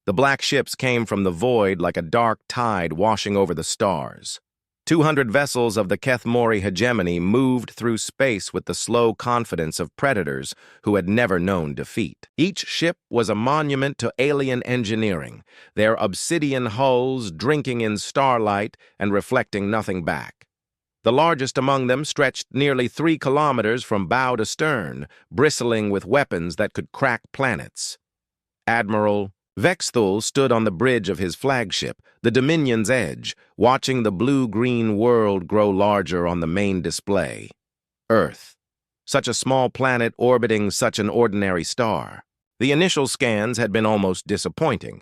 The black ships came from the void like a dark tide washing over the stars. 200 vessels of the Kethori Hegemony moved through space with the slow confidence of predators who had never known defeat. Each ship was a monument to alien engineering, their obsidian hulls drinking in starlight and reflecting nothing back. The largest among them stretched nearly 3 kilometers from bow to stern, bristling with weapons that could crack planets. Admiral Vexthul stood on the bridge of his flagship, the Dominion's Edge, watching the blue-green world grow larger on the main display. Earth. Such a small planet orbiting such an ordinary star. The initial scans had been almost disappointing.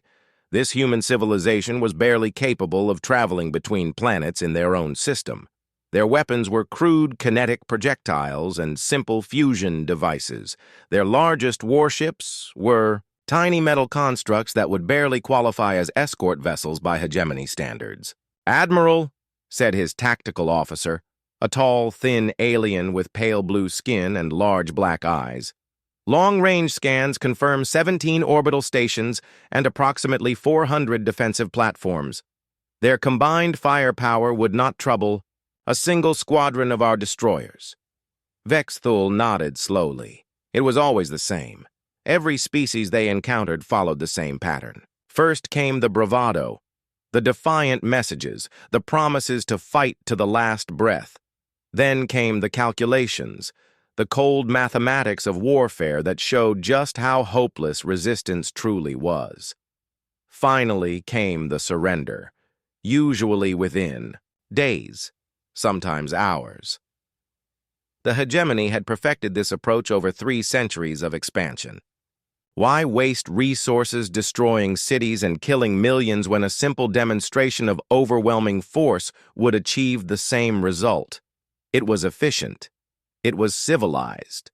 This human civilization was barely capable of traveling between planets in their own system. Their weapons were crude kinetic projectiles and simple fusion devices. Their largest warships were tiny metal constructs that would barely qualify as escort vessels by hegemony standards. "Admiral," said his tactical officer, a tall, thin alien with pale blue skin and large black eyes. "Long-range scans confirm 17 orbital stations and approximately 400 defensive platforms. Their combined firepower would not trouble a single squadron of our destroyers." Vexthul nodded slowly. It was always the same. Every species they encountered followed the same pattern. First came the bravado, the defiant messages, the promises to fight to the last breath. Then came the calculations, the cold mathematics of warfare that showed just how hopeless resistance truly was. Finally came the surrender, usually within days, sometimes hours. The hegemony had perfected this approach over 3 centuries of expansion. Why waste resources destroying cities and killing millions when a simple demonstration of overwhelming force would achieve the same result? It was efficient. It was civilized.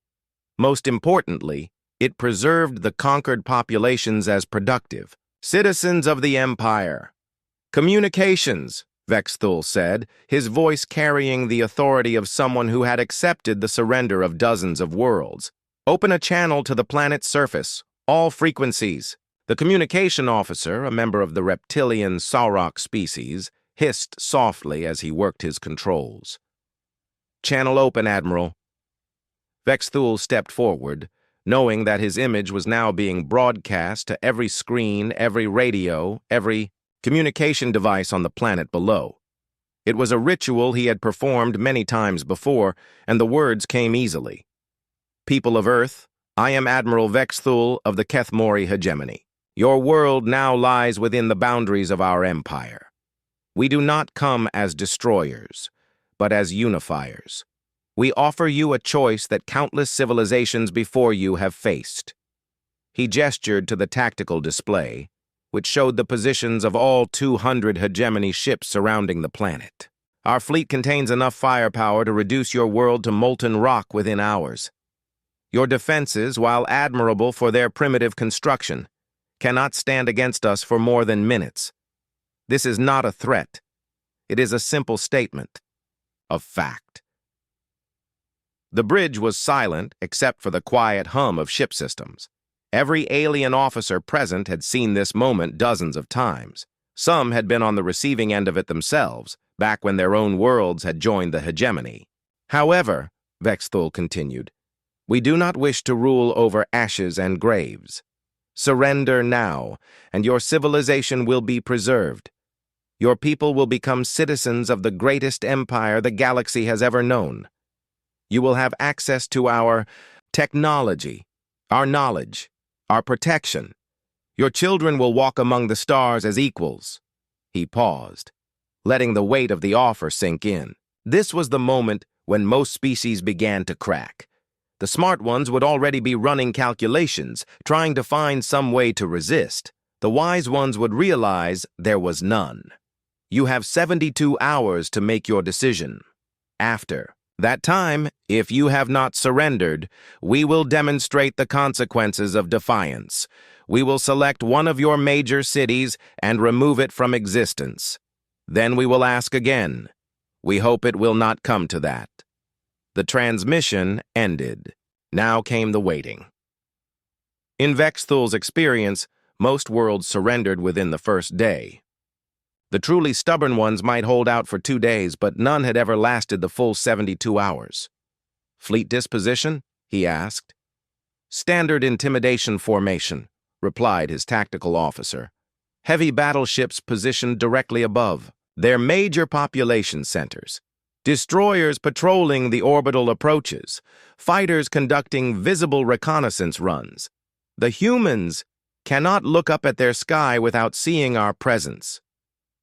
Most importantly, it preserved the conquered populations as productive. "Citizens of the Empire. Communications," Vexthul said, his voice carrying the authority of someone who had accepted the surrender of dozens of worlds. "Open a channel to the planet's surface. All frequencies." The communication officer, a member of the reptilian Sauroch species, hissed softly as he worked his controls. "Channel open, Admiral." Vexthul stepped forward, knowing that his image was now being broadcast to every screen, every radio, every communication device on the planet below. It was a ritual he had performed many times before, and the words came easily. "People of Earth, I am Admiral Vexthul of the Kethori Hegemony. Your world now lies within the boundaries of our empire. We do not come as destroyers, but as unifiers. We offer you a choice that countless civilizations before you have faced." He gestured to the tactical display, which showed the positions of all 200 hegemony ships surrounding the planet. "Our fleet contains enough firepower to reduce your world to molten rock within hours. Your defenses, while admirable for their primitive construction, cannot stand against us for more than minutes. This is not a threat. It is a simple statement of fact." The bridge was silent except for the quiet hum of ship systems. Every alien officer present had seen this moment dozens of times. Some had been on the receiving end of it themselves, back when their own worlds had joined the hegemony. "However," Vexthul continued, "we do not wish to rule over ashes and graves. Surrender now, and your civilization will be preserved. Your people will become citizens of the greatest empire the galaxy has ever known. You will have access to our technology, our knowledge, our protection. Your children will walk among the stars as equals." He paused, letting the weight of the offer sink in. This was the moment when most species began to crack. The smart ones would already be running calculations, trying to find some way to resist. The wise ones would realize there was none. You have 72 hours to make your decision. After that time, if you have not surrendered, we will demonstrate the consequences of defiance. We will select one of your major cities and remove it from existence. Then we will ask again. We hope it will not come to that. The transmission ended. Now came the waiting. In Vexthul's experience, Most worlds surrendered within the first day. The truly stubborn ones might hold out for 2 days, but none had ever lasted the full 72 hours. "Fleet disposition?" he asked. "Standard intimidation formation," replied his tactical officer. "Heavy battleships positioned directly above their major population centers. Destroyers patrolling the orbital approaches. Fighters conducting visible reconnaissance runs. The humans cannot look up at their sky without seeing our presence."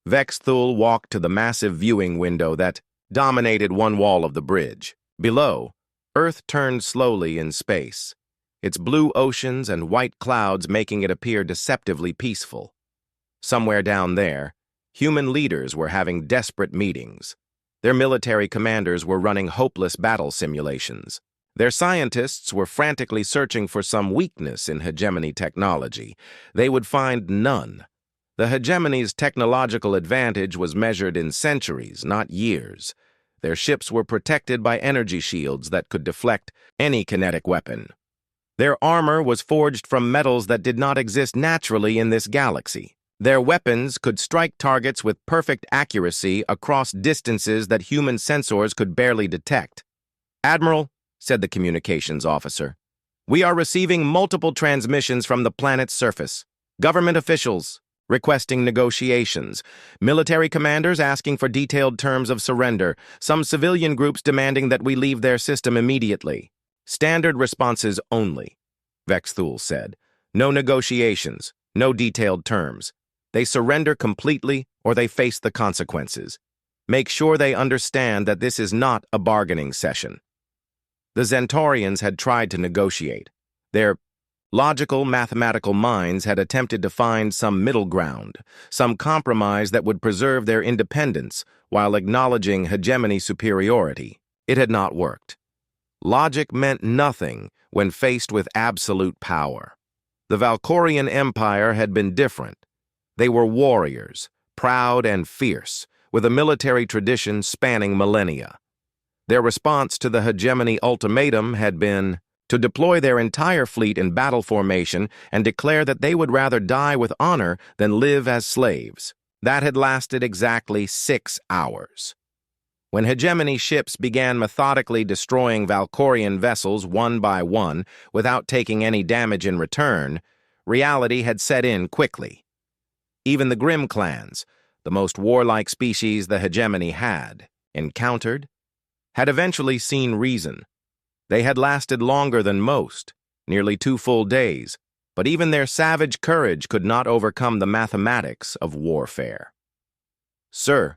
Vexthul walked to the massive viewing window that dominated one wall of the bridge. Below, Earth turned slowly in space, its blue oceans and white clouds making it appear deceptively peaceful. Somewhere down there, human leaders were having desperate meetings. Their military commanders were running hopeless battle simulations. Their scientists were frantically searching for some weakness in Hegemony technology. They would find none. The Hegemony's technological advantage was measured in centuries, not years. Their ships were protected by energy shields that could deflect any kinetic weapon. Their armor was forged from metals that did not exist naturally in this galaxy. Their weapons could strike targets with perfect accuracy across distances that human sensors could barely detect. "Admiral," said the communications officer, "we are receiving multiple transmissions from the planet's surface. Government officials requesting negotiations, military commanders asking for detailed terms of surrender, some civilian groups demanding that we leave their system immediately. Standard responses only," Vexthul said. "No negotiations, no detailed terms. They surrender completely or they face the consequences. Make sure they understand that this is not a bargaining session." The Zentaurians had tried to negotiate. Their logical, mathematical minds had attempted to find some middle ground, some compromise that would preserve their independence while acknowledging hegemony superiority. It had not worked. Logic meant nothing when faced with absolute power. The Valkorian Empire had been different. They were warriors, proud and fierce, with a military tradition spanning millennia. Their response to the Hegemony ultimatum had been to deploy their entire fleet in battle formation and declare that they would rather die with honor than live as slaves. That had lasted exactly 6 hours. When Hegemony ships began methodically destroying Valkorian vessels one by one without taking any damage in return, reality had set in quickly. Even the Grim clans, the most warlike species the Hegemony had encountered, had eventually seen reason. They had lasted longer than most, nearly 2 full days, but even their savage courage could not overcome the mathematics of warfare. "Sir,"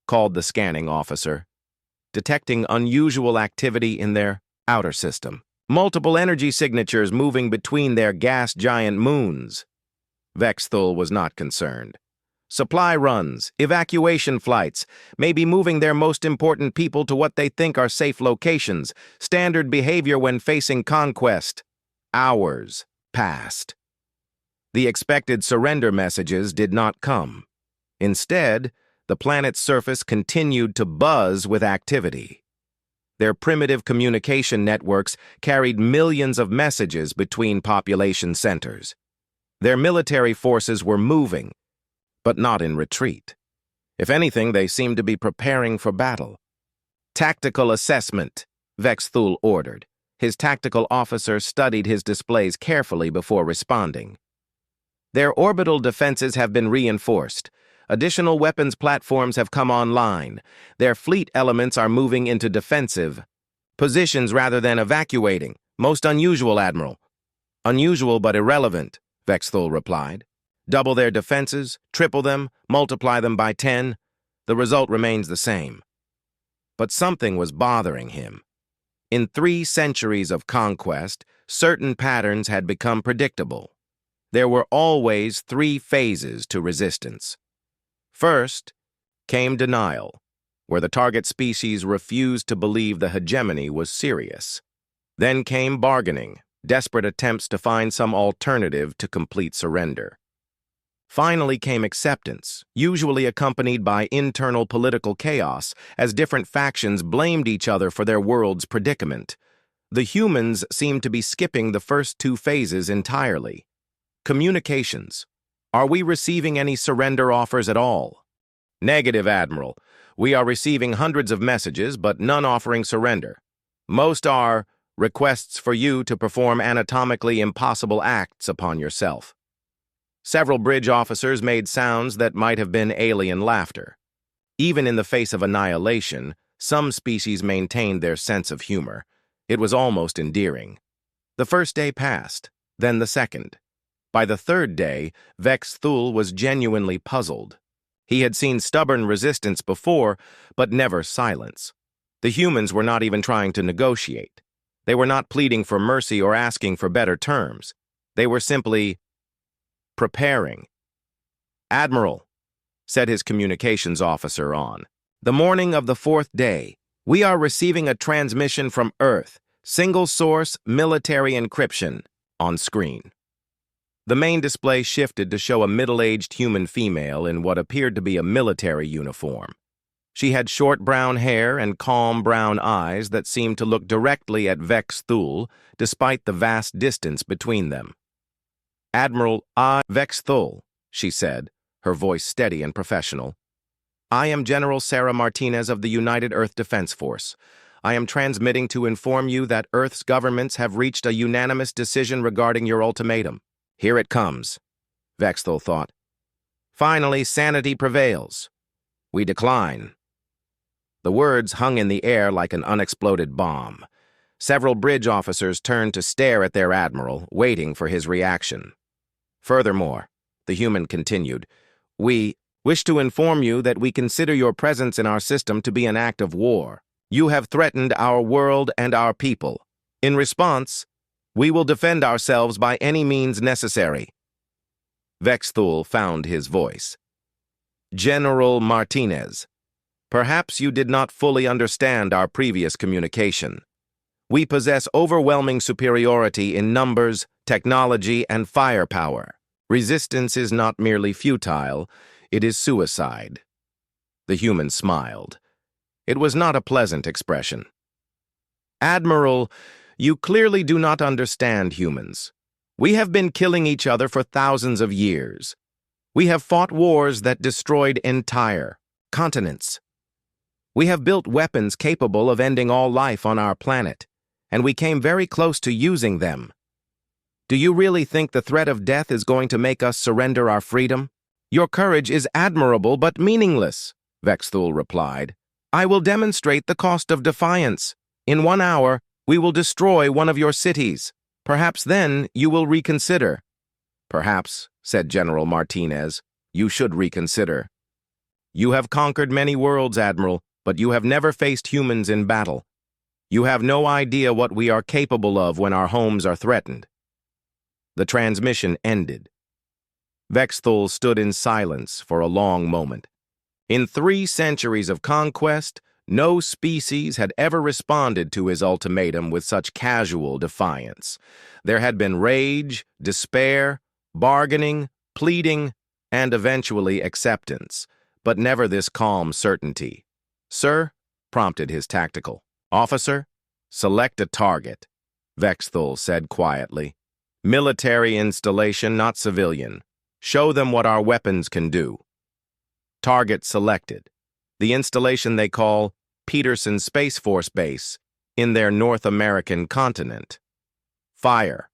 called the scanning officer, detecting unusual activity in their outer system. "Multiple energy signatures moving between their gas giant moons." Vexthul was not concerned. "Supply runs, evacuation flights, may be moving their most important people to what they think are safe locations, standard behavior when facing conquest." Hours passed. The expected surrender messages did not come. Instead, the planet's surface continued to buzz with activity. Their primitive communication networks carried millions of messages between population centers. Their military forces were moving, but not in retreat. If anything, they seemed to be preparing for battle. "Tactical assessment," Vexthul ordered. His tactical officer studied his displays carefully before responding. "Their orbital defenses have been reinforced. Additional weapons platforms have come online. Their fleet elements are moving into defensive positions rather than evacuating. Most unusual, Admiral." "Unusual but irrelevant," Vexthul replied. "Double their defenses, triple them, multiply them by 10. The result remains the same." But something was bothering him. In 3 centuries of conquest, certain patterns had become predictable. There were always 3 phases to resistance. First came denial, where the target species refused to believe the hegemony was serious. Then came bargaining, desperate attempts to find some alternative to complete surrender. Finally came acceptance, usually accompanied by internal political chaos, as different factions blamed each other for their world's predicament. The humans seemed to be skipping the first 2 phases entirely. Communications. Are we receiving any surrender offers at all? Negative, Admiral. We are receiving hundreds of messages, but none offering surrender. Most are requests for you to perform anatomically impossible acts upon yourself. Several bridge officers made sounds that might have been alien laughter. Even in the face of annihilation, some species maintained their sense of humor. It was almost endearing. The first day passed, then the second. By the third day, Vex Thul was genuinely puzzled. He had seen stubborn resistance before, but never silence. The humans were not even trying to negotiate. They were not pleading for mercy or asking for better terms. They were simply preparing. Admiral, said his communications officer on, the morning of the fourth day, we are receiving a transmission from Earth, single source military encryption, on screen. The main display shifted to show a middle-aged human female in what appeared to be a military uniform. She had short brown hair and calm brown eyes that seemed to look directly at Vex Thul, despite the vast distance between them. Admiral Vex Thul, she said, her voice steady and professional. I am General Sarah Martinez of the United Earth Defense Force. I am transmitting to inform you that Earth's governments have reached a unanimous decision regarding your ultimatum. Here it comes, Vex Thul thought. Finally, sanity prevails. We decline. The words hung in the air like an unexploded bomb. Several bridge officers turned to stare at their admiral, waiting for his reaction. Furthermore, the human continued, we wish to inform you that we consider your presence in our system to be an act of war. You have threatened our world and our people. In response, we will defend ourselves by any means necessary. Vex Thul found his voice. General Martinez, perhaps you did not fully understand our previous communication. We possess overwhelming superiority in numbers, technology, and firepower. Resistance is not merely futile, it is suicide. The human smiled. It was not a pleasant expression. Admiral, you clearly do not understand humans. We have been killing each other for thousands of years. We have fought wars that destroyed entire continents. We have built weapons capable of ending all life on our planet, and we came very close to using them. Do you really think the threat of death is going to make us surrender our freedom? Your courage is admirable but meaningless, Vex Thul replied. I will demonstrate the cost of defiance. In 1 hour, we will destroy one of your cities. Perhaps then you will reconsider. Perhaps, said General Martinez, you should reconsider. You have conquered many worlds, Admiral, but you have never faced humans in battle. You have no idea what we are capable of when our homes are threatened. The transmission ended. Vex Thul stood in silence for a long moment. In 3 centuries of conquest, no species had ever responded to his ultimatum with such casual defiance. There had been rage, despair, bargaining, pleading, and eventually acceptance, but never this calm certainty. Sir, prompted his tactical officer, select a target, Vex Thul said quietly. Military installation, not civilian. Show them what our weapons can do. Target selected. The installation they call Peterson Space Force Base in their North American continent. Fire.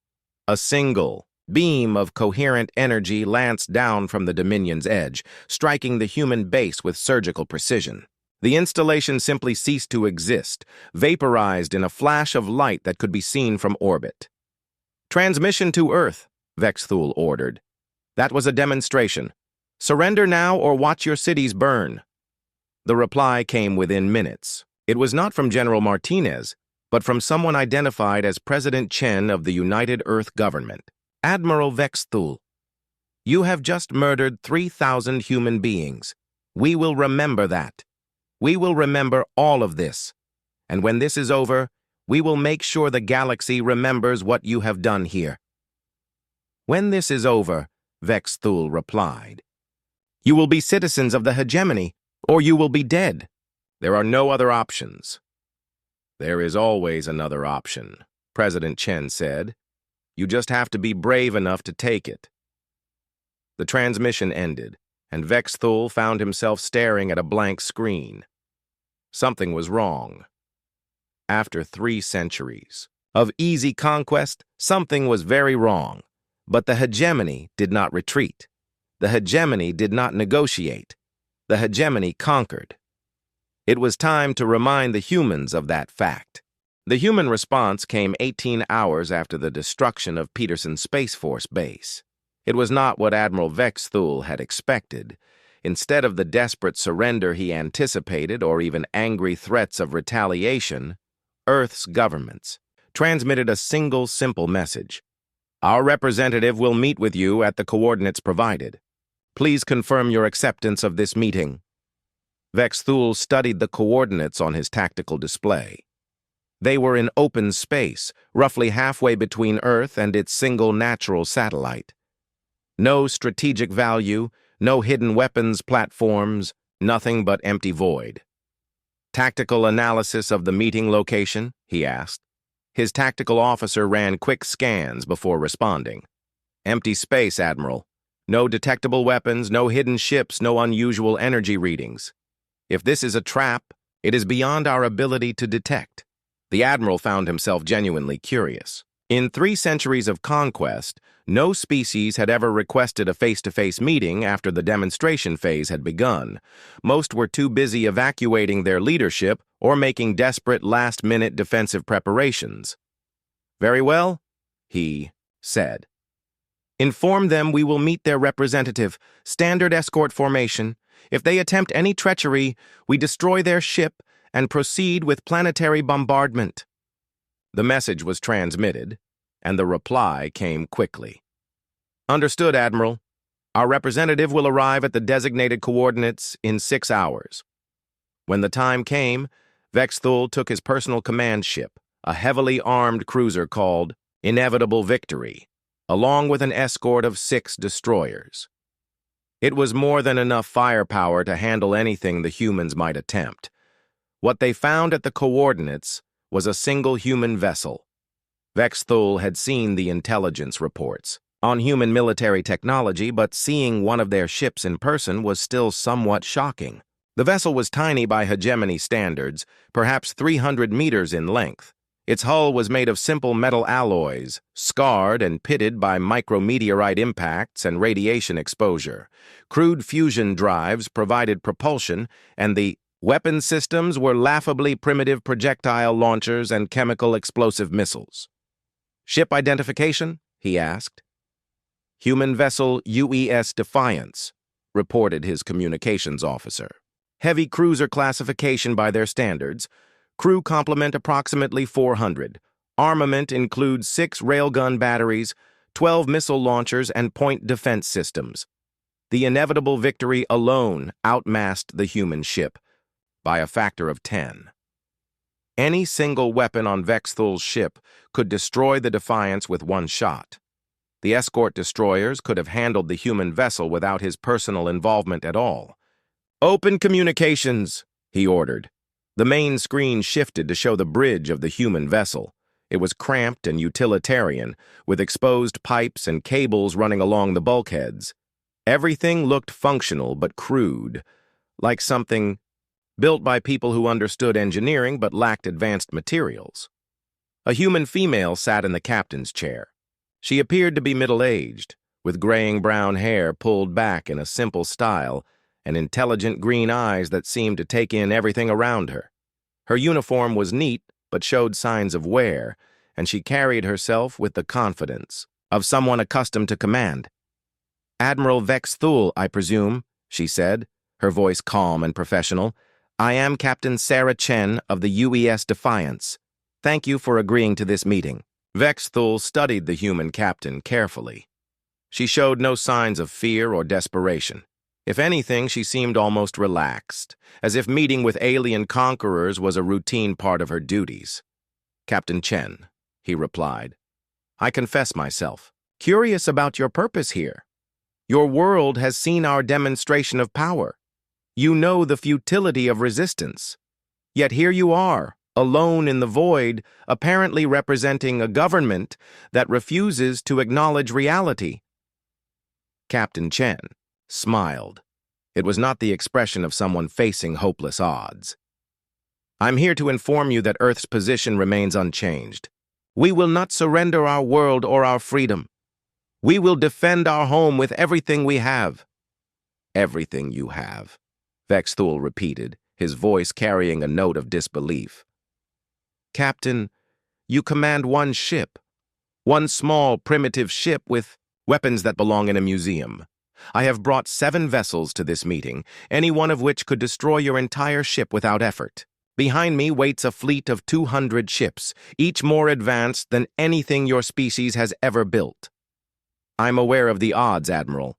A single beam of coherent energy lanced down from the Dominion's edge, striking the human base with surgical precision. The installation simply ceased to exist, vaporized in a flash of light that could be seen from orbit. Transmission to Earth, Vex Thul ordered. That was a demonstration. Surrender now or watch your cities burn. The reply came within minutes. It was not from General Martinez, but from someone identified as President Chen of the United Earth Government. Admiral Vex Thul, you have just murdered 3,000 human beings. We will remember that. We will remember all of this. And when this is over, we will make sure the galaxy remembers what you have done here. When this is over, Vex Thul replied, you will be citizens of the Hegemony, or you will be dead. There are no other options. There is always another option, President Chen said. You just have to be brave enough to take it. The transmission ended, and Vexthul found himself staring at a blank screen. Something was wrong. After 3 centuries of easy conquest, something was very wrong. But the hegemony did not retreat. The hegemony did not negotiate. The hegemony conquered. It was time to remind the humans of that fact. The human response came 18 hours after the destruction of Peterson's Space Force base. It was not what Admiral Vexthul had expected. Instead of the desperate surrender he anticipated or even angry threats of retaliation, Earth's governments transmitted a single simple message. Our representative will meet with you at the coordinates provided. Please confirm your acceptance of this meeting. Vexthul studied the coordinates on his tactical display. They were in open space, roughly halfway between Earth and its single natural satellite. No strategic value, no hidden weapons platforms, nothing but empty void. Tactical analysis of the meeting location, he asked. His tactical officer ran quick scans before responding. Empty space, Admiral. No detectable weapons, no hidden ships, no unusual energy readings. If this is a trap, it is beyond our ability to detect. The Admiral found himself genuinely curious. In 3 centuries of conquest, no species had ever requested a face-to-face meeting after the demonstration phase had begun. Most were too busy evacuating their leadership or making desperate last-minute defensive preparations. Very well, he said. Inform them we will meet their representative, standard escort formation. If they attempt any treachery, we destroy their ship and proceed with planetary bombardment. The message was transmitted, and the reply came quickly. Understood, Admiral. Our representative will arrive at the designated coordinates in 6 hours. When the time came, Vexthul took his personal command ship, a heavily armed cruiser called Inevitable Victory, along with an escort of 6 destroyers. It was more than enough firepower to handle anything the humans might attempt. What they found at the coordinates was a single human vessel. Vexthul had seen the intelligence reports on human military technology, but seeing one of their ships in person was still somewhat shocking. The vessel was tiny by hegemony standards, perhaps 300 meters in length. Its hull was made of simple metal alloys, scarred and pitted by micrometeorite impacts and radiation exposure. Crude fusion drives provided propulsion, and the weapon systems were laughably primitive projectile launchers and chemical explosive missiles. Ship identification? He asked. Human vessel UES Defiance, reported his communications officer. Heavy cruiser classification by their standards. Crew complement approximately 400. Armament includes 6 railgun batteries, 12 missile launchers, and point defense systems. The Inevitable Victory alone outmassed the human ship by a factor of 10. Any single weapon on Vexthul's ship could destroy the Defiance with 1 shot. The escort destroyers could have handled the human vessel without his personal involvement at all. Open communications, he ordered. The main screen shifted to show the bridge of the human vessel. It was cramped and utilitarian, with exposed pipes and cables running along the bulkheads. Everything looked functional but crude, like something built by people who understood engineering but lacked advanced materials. A human female sat in the captain's chair. She appeared to be middle-aged, with graying brown hair pulled back in a simple style and intelligent green eyes that seemed to take in everything around her. Her uniform was neat but showed signs of wear, and she carried herself with the confidence of someone accustomed to command. Admiral Vexthul, I presume, she said, her voice calm and professional. I am Captain Sarah Chen of the UES Defiance. Thank you for agreeing to this meeting. Vexthul studied the human captain carefully. She showed no signs of fear or desperation. If anything, she seemed almost relaxed, as if meeting with alien conquerors was a routine part of her duties. Captain Chen, he replied. I confess myself curious about your purpose here. Your world has seen our demonstration of power. You know the futility of resistance. Yet here you are, alone in the void, apparently representing a government that refuses to acknowledge reality. Captain Chen smiled. It was not the expression of someone facing hopeless odds. I'm here to inform you that Earth's position remains unchanged. We will not surrender our world or our freedom. We will defend our home with everything we have. Everything you have, Vexthul repeated, his voice carrying a note of disbelief. Captain, you command one ship. One small, primitive ship with weapons that belong in a museum. I have brought 7 vessels to this meeting, any one of which could destroy your entire ship without effort. Behind me waits a fleet of 200 ships, each more advanced than anything your species has ever built. I'm aware of the odds, Admiral.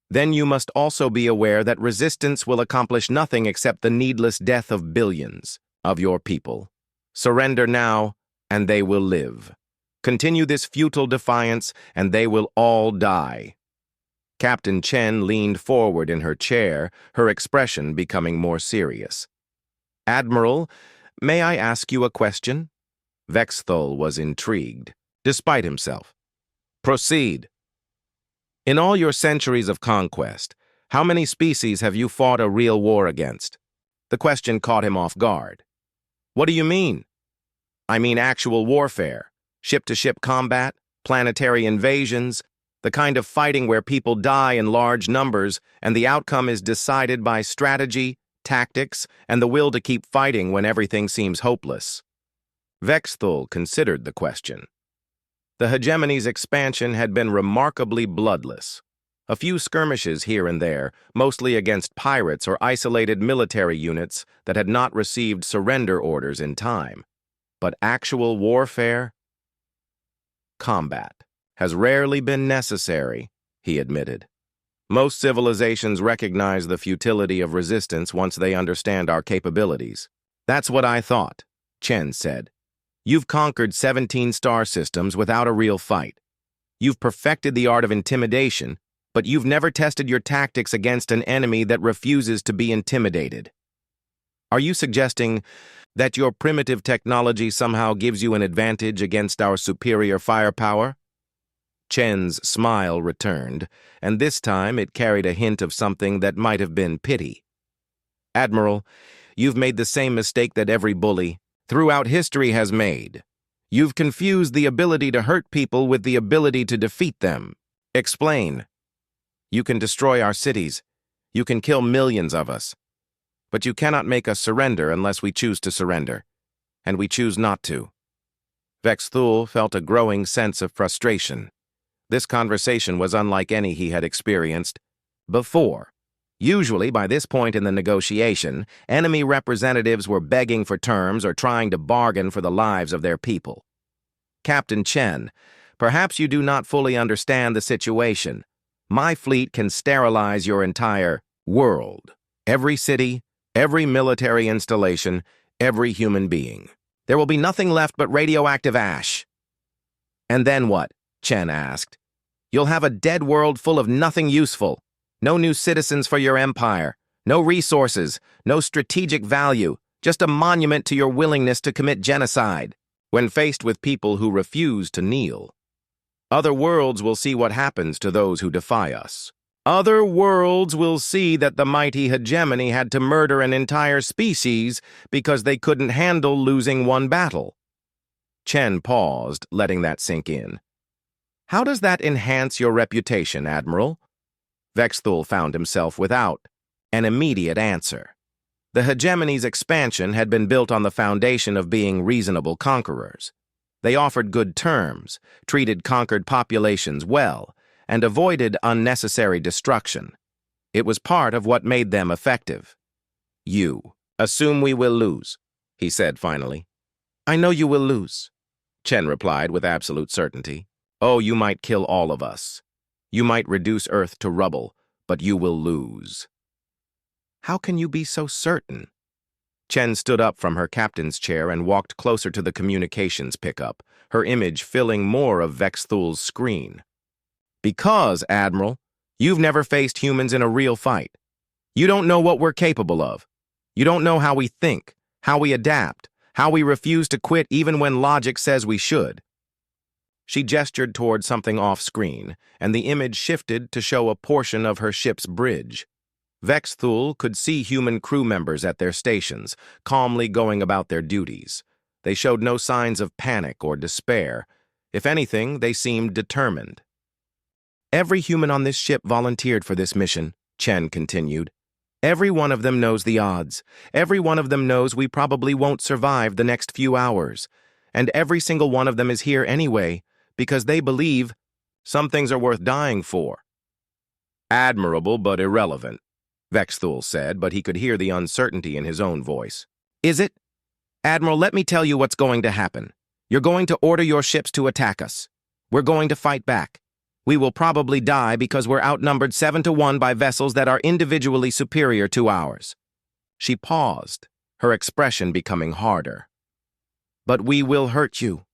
Then you must also be aware that resistance will accomplish nothing except the needless death of billions of your people. Surrender now, and they will live. Continue this futile defiance, and they will all die. Captain Chen leaned forward in her chair, her expression becoming more serious. Admiral, may I ask you a question? Vexthul was intrigued, despite himself. Proceed. In all your centuries of conquest, how many species have you fought a real war against? The question caught him off guard. What do you mean? I mean actual warfare, ship-to-ship combat, planetary invasions, the kind of fighting where people die in large numbers and the outcome is decided by strategy, tactics, and the will to keep fighting when everything seems hopeless. Vexthul considered the question. The Hegemony's expansion had been remarkably bloodless. A few skirmishes here and there, mostly against pirates or isolated military units that had not received surrender orders in time. But actual warfare? Combat has rarely been necessary, he admitted. Most civilizations recognize the futility of resistance once they understand our capabilities. That's what I thought, Chen said. You've conquered 17 star systems without a real fight. You've perfected the art of intimidation, but you've never tested your tactics against an enemy that refuses to be intimidated. Are you suggesting that your primitive technology somehow gives you an advantage against our superior firepower? Chen's smile returned, and this time it carried a hint of something that might have been pity. Admiral, you've made the same mistake that every bully throughout history has made. You've confused the ability to hurt people with the ability to defeat them. Explain. You can destroy our cities. You can kill millions of us. But you cannot make us surrender unless we choose to surrender. And we choose not to. Vexthul felt a growing sense of frustration. This conversation was unlike any he had experienced before. Usually, by this point in the negotiation, enemy representatives were begging for terms or trying to bargain for the lives of their people. Captain Chen, perhaps you do not fully understand the situation. My fleet can sterilize your entire world. Every city, every military installation, every human being. There will be nothing left but radioactive ash. And then what? Chen asked. You'll have a dead world full of nothing useful. No new citizens for your empire. No resources. No strategic value. Just a monument to your willingness to commit genocide. When faced with people who refuse to kneel. Other worlds will see what happens to those who defy us. Other worlds will see that the mighty Hegemony had to murder an entire species because they couldn't handle losing one battle. Chen paused, letting that sink in. How does that enhance your reputation, Admiral? Vexthul found himself without an immediate answer. The Hegemony's expansion had been built on the foundation of being reasonable conquerors. They offered good terms, treated conquered populations well, and avoided unnecessary destruction. It was part of what made them effective. You assume we will lose, he said finally. I know you will lose, Chen replied with absolute certainty. Oh, you might kill all of us. You might reduce Earth to rubble, but you will lose. How can you be so certain? Chen stood up from her captain's chair and walked closer to the communications pickup, her image filling more of Vexthul's screen. Because, Admiral, you've never faced humans in a real fight. You don't know what we're capable of. You don't know how we think, how we adapt, how we refuse to quit even when logic says we should. She gestured toward something off-screen, and the image shifted to show a portion of her ship's bridge. Vexthul could see human crew members at their stations, calmly going about their duties. They showed no signs of panic or despair. If anything, they seemed determined. "Every human on this ship volunteered for this mission," Chen continued. "Every one of them knows the odds. Every one of them knows we probably won't survive the next few hours. And every single one of them is here anyway, because they believe some things are worth dying for." "Admirable but irrelevant," Vexthul said, but he could hear the uncertainty in his own voice. "Is it? Admiral, let me tell you what's going to happen. You're going to order your ships to attack us. We're going to fight back. We will probably die because we're outnumbered 7-1 by vessels that are individually superior to ours." She paused, her expression becoming harder. "But we will hurt you.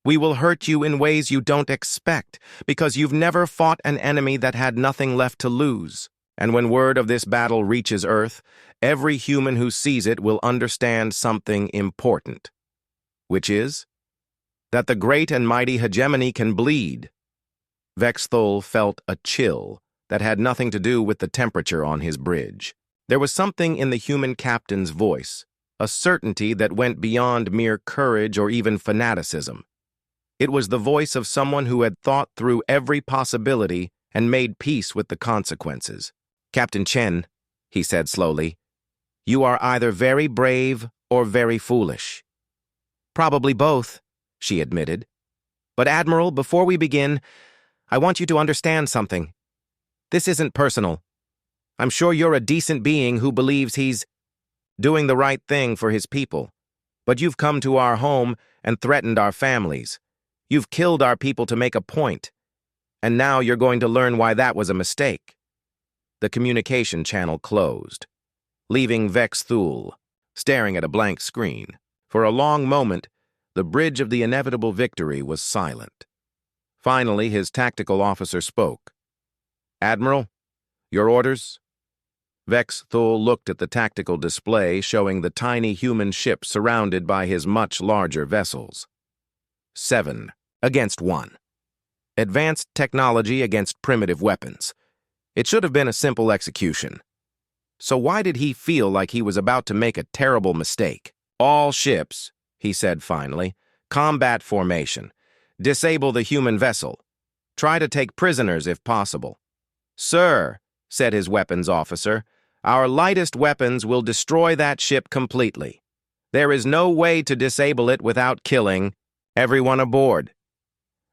We will hurt you in ways you don't expect, because you've never fought an enemy that had nothing left to lose. And when word of this battle reaches Earth, every human who sees it will understand something important. Which is that the great and mighty Hegemony can bleed." Vexthul felt a chill that had nothing to do with the temperature on his bridge. There was something in the human captain's voice, a certainty that went beyond mere courage or even fanaticism. It was the voice of someone who had thought through every possibility and made peace with the consequences. "Captain Chen," he said slowly, "you are either very brave or very foolish." "Probably both," she admitted. "But Admiral, before we begin, I want you to understand something. This isn't personal. I'm sure you're a decent being who believes he's doing the right thing for his people. But you've come to our home and threatened our families. You've killed our people to make a point. And now you're going to learn why that was a mistake." The communication channel closed, leaving Vexthul staring at a blank screen. For a long moment, the bridge of the inevitable victory was silent. Finally, his tactical officer spoke. "Admiral, your orders?" Vexthul looked at the tactical display showing the tiny human ship surrounded by his much larger vessels. 7 against 1. Advanced technology against primitive weapons. It should have been a simple execution. So why did he feel like he was about to make a terrible mistake? "All ships," he said finally, "combat formation. Disable the human vessel. Try to take prisoners if possible." "Sir," said his weapons officer, "our lightest weapons will destroy that ship completely. There is no way to disable it without killing everyone aboard."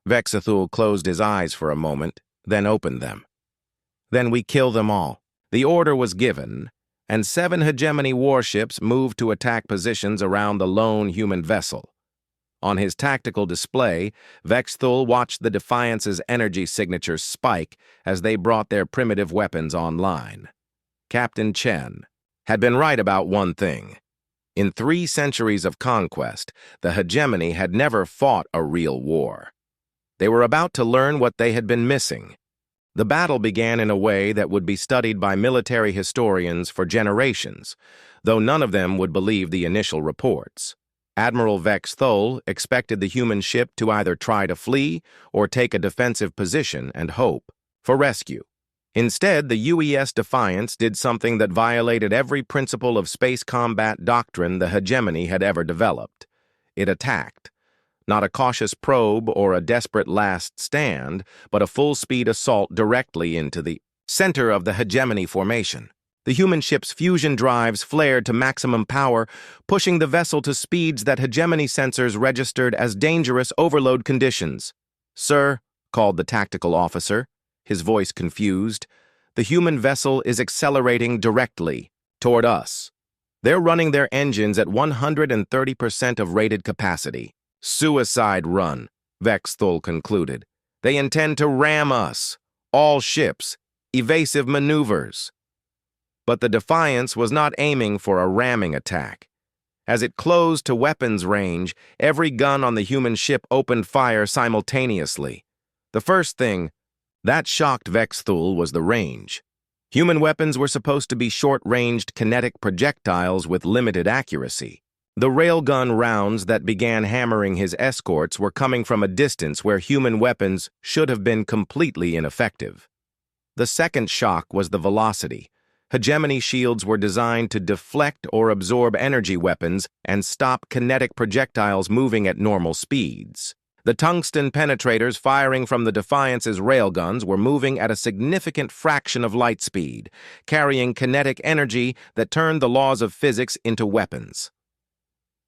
Vexthul closed his eyes for a moment, then opened them. "Then we kill them all." The order was given, and 7 Hegemony warships moved to attack positions around the lone human vessel. On his tactical display, Vexthul watched the Defiance's energy signatures spike as they brought their primitive weapons online. Captain Chen had been right about one thing. In 3 centuries of conquest, the Hegemony had never fought a real war. They were about to learn what they had been missing. The battle began in a way that would be studied by military historians for generations, though none of them would believe the initial reports. Admiral Vexthul expected the human ship to either try to flee or take a defensive position and hope for rescue. Instead, the UES Defiance did something that violated every principle of space combat doctrine the Hegemony had ever developed. It attacked. Not a cautious probe or a desperate last stand, but a full-speed assault directly into the center of the Hegemony formation. The human ship's fusion drives flared to maximum power, pushing the vessel to speeds that Hegemony sensors registered as dangerous overload conditions. "Sir," called the tactical officer, his voice confused, "the human vessel is accelerating directly toward us. They're running their engines at 130% of rated capacity. Suicide run," Vexthul concluded. "They intend to ram us. All ships. Evasive maneuvers." But the Defiance was not aiming for a ramming attack. As it closed to weapons range, every gun on the human ship opened fire simultaneously. The first thing that shocked Vexthul was the range. Human weapons were supposed to be short-ranged kinetic projectiles with limited accuracy. The railgun rounds that began hammering his escorts were coming from a distance where human weapons should have been completely ineffective. The second shock was the velocity. Hegemony shields were designed to deflect or absorb energy weapons and stop kinetic projectiles moving at normal speeds. The tungsten penetrators firing from the Defiance's railguns were moving at a significant fraction of light speed, carrying kinetic energy that turned the laws of physics into weapons.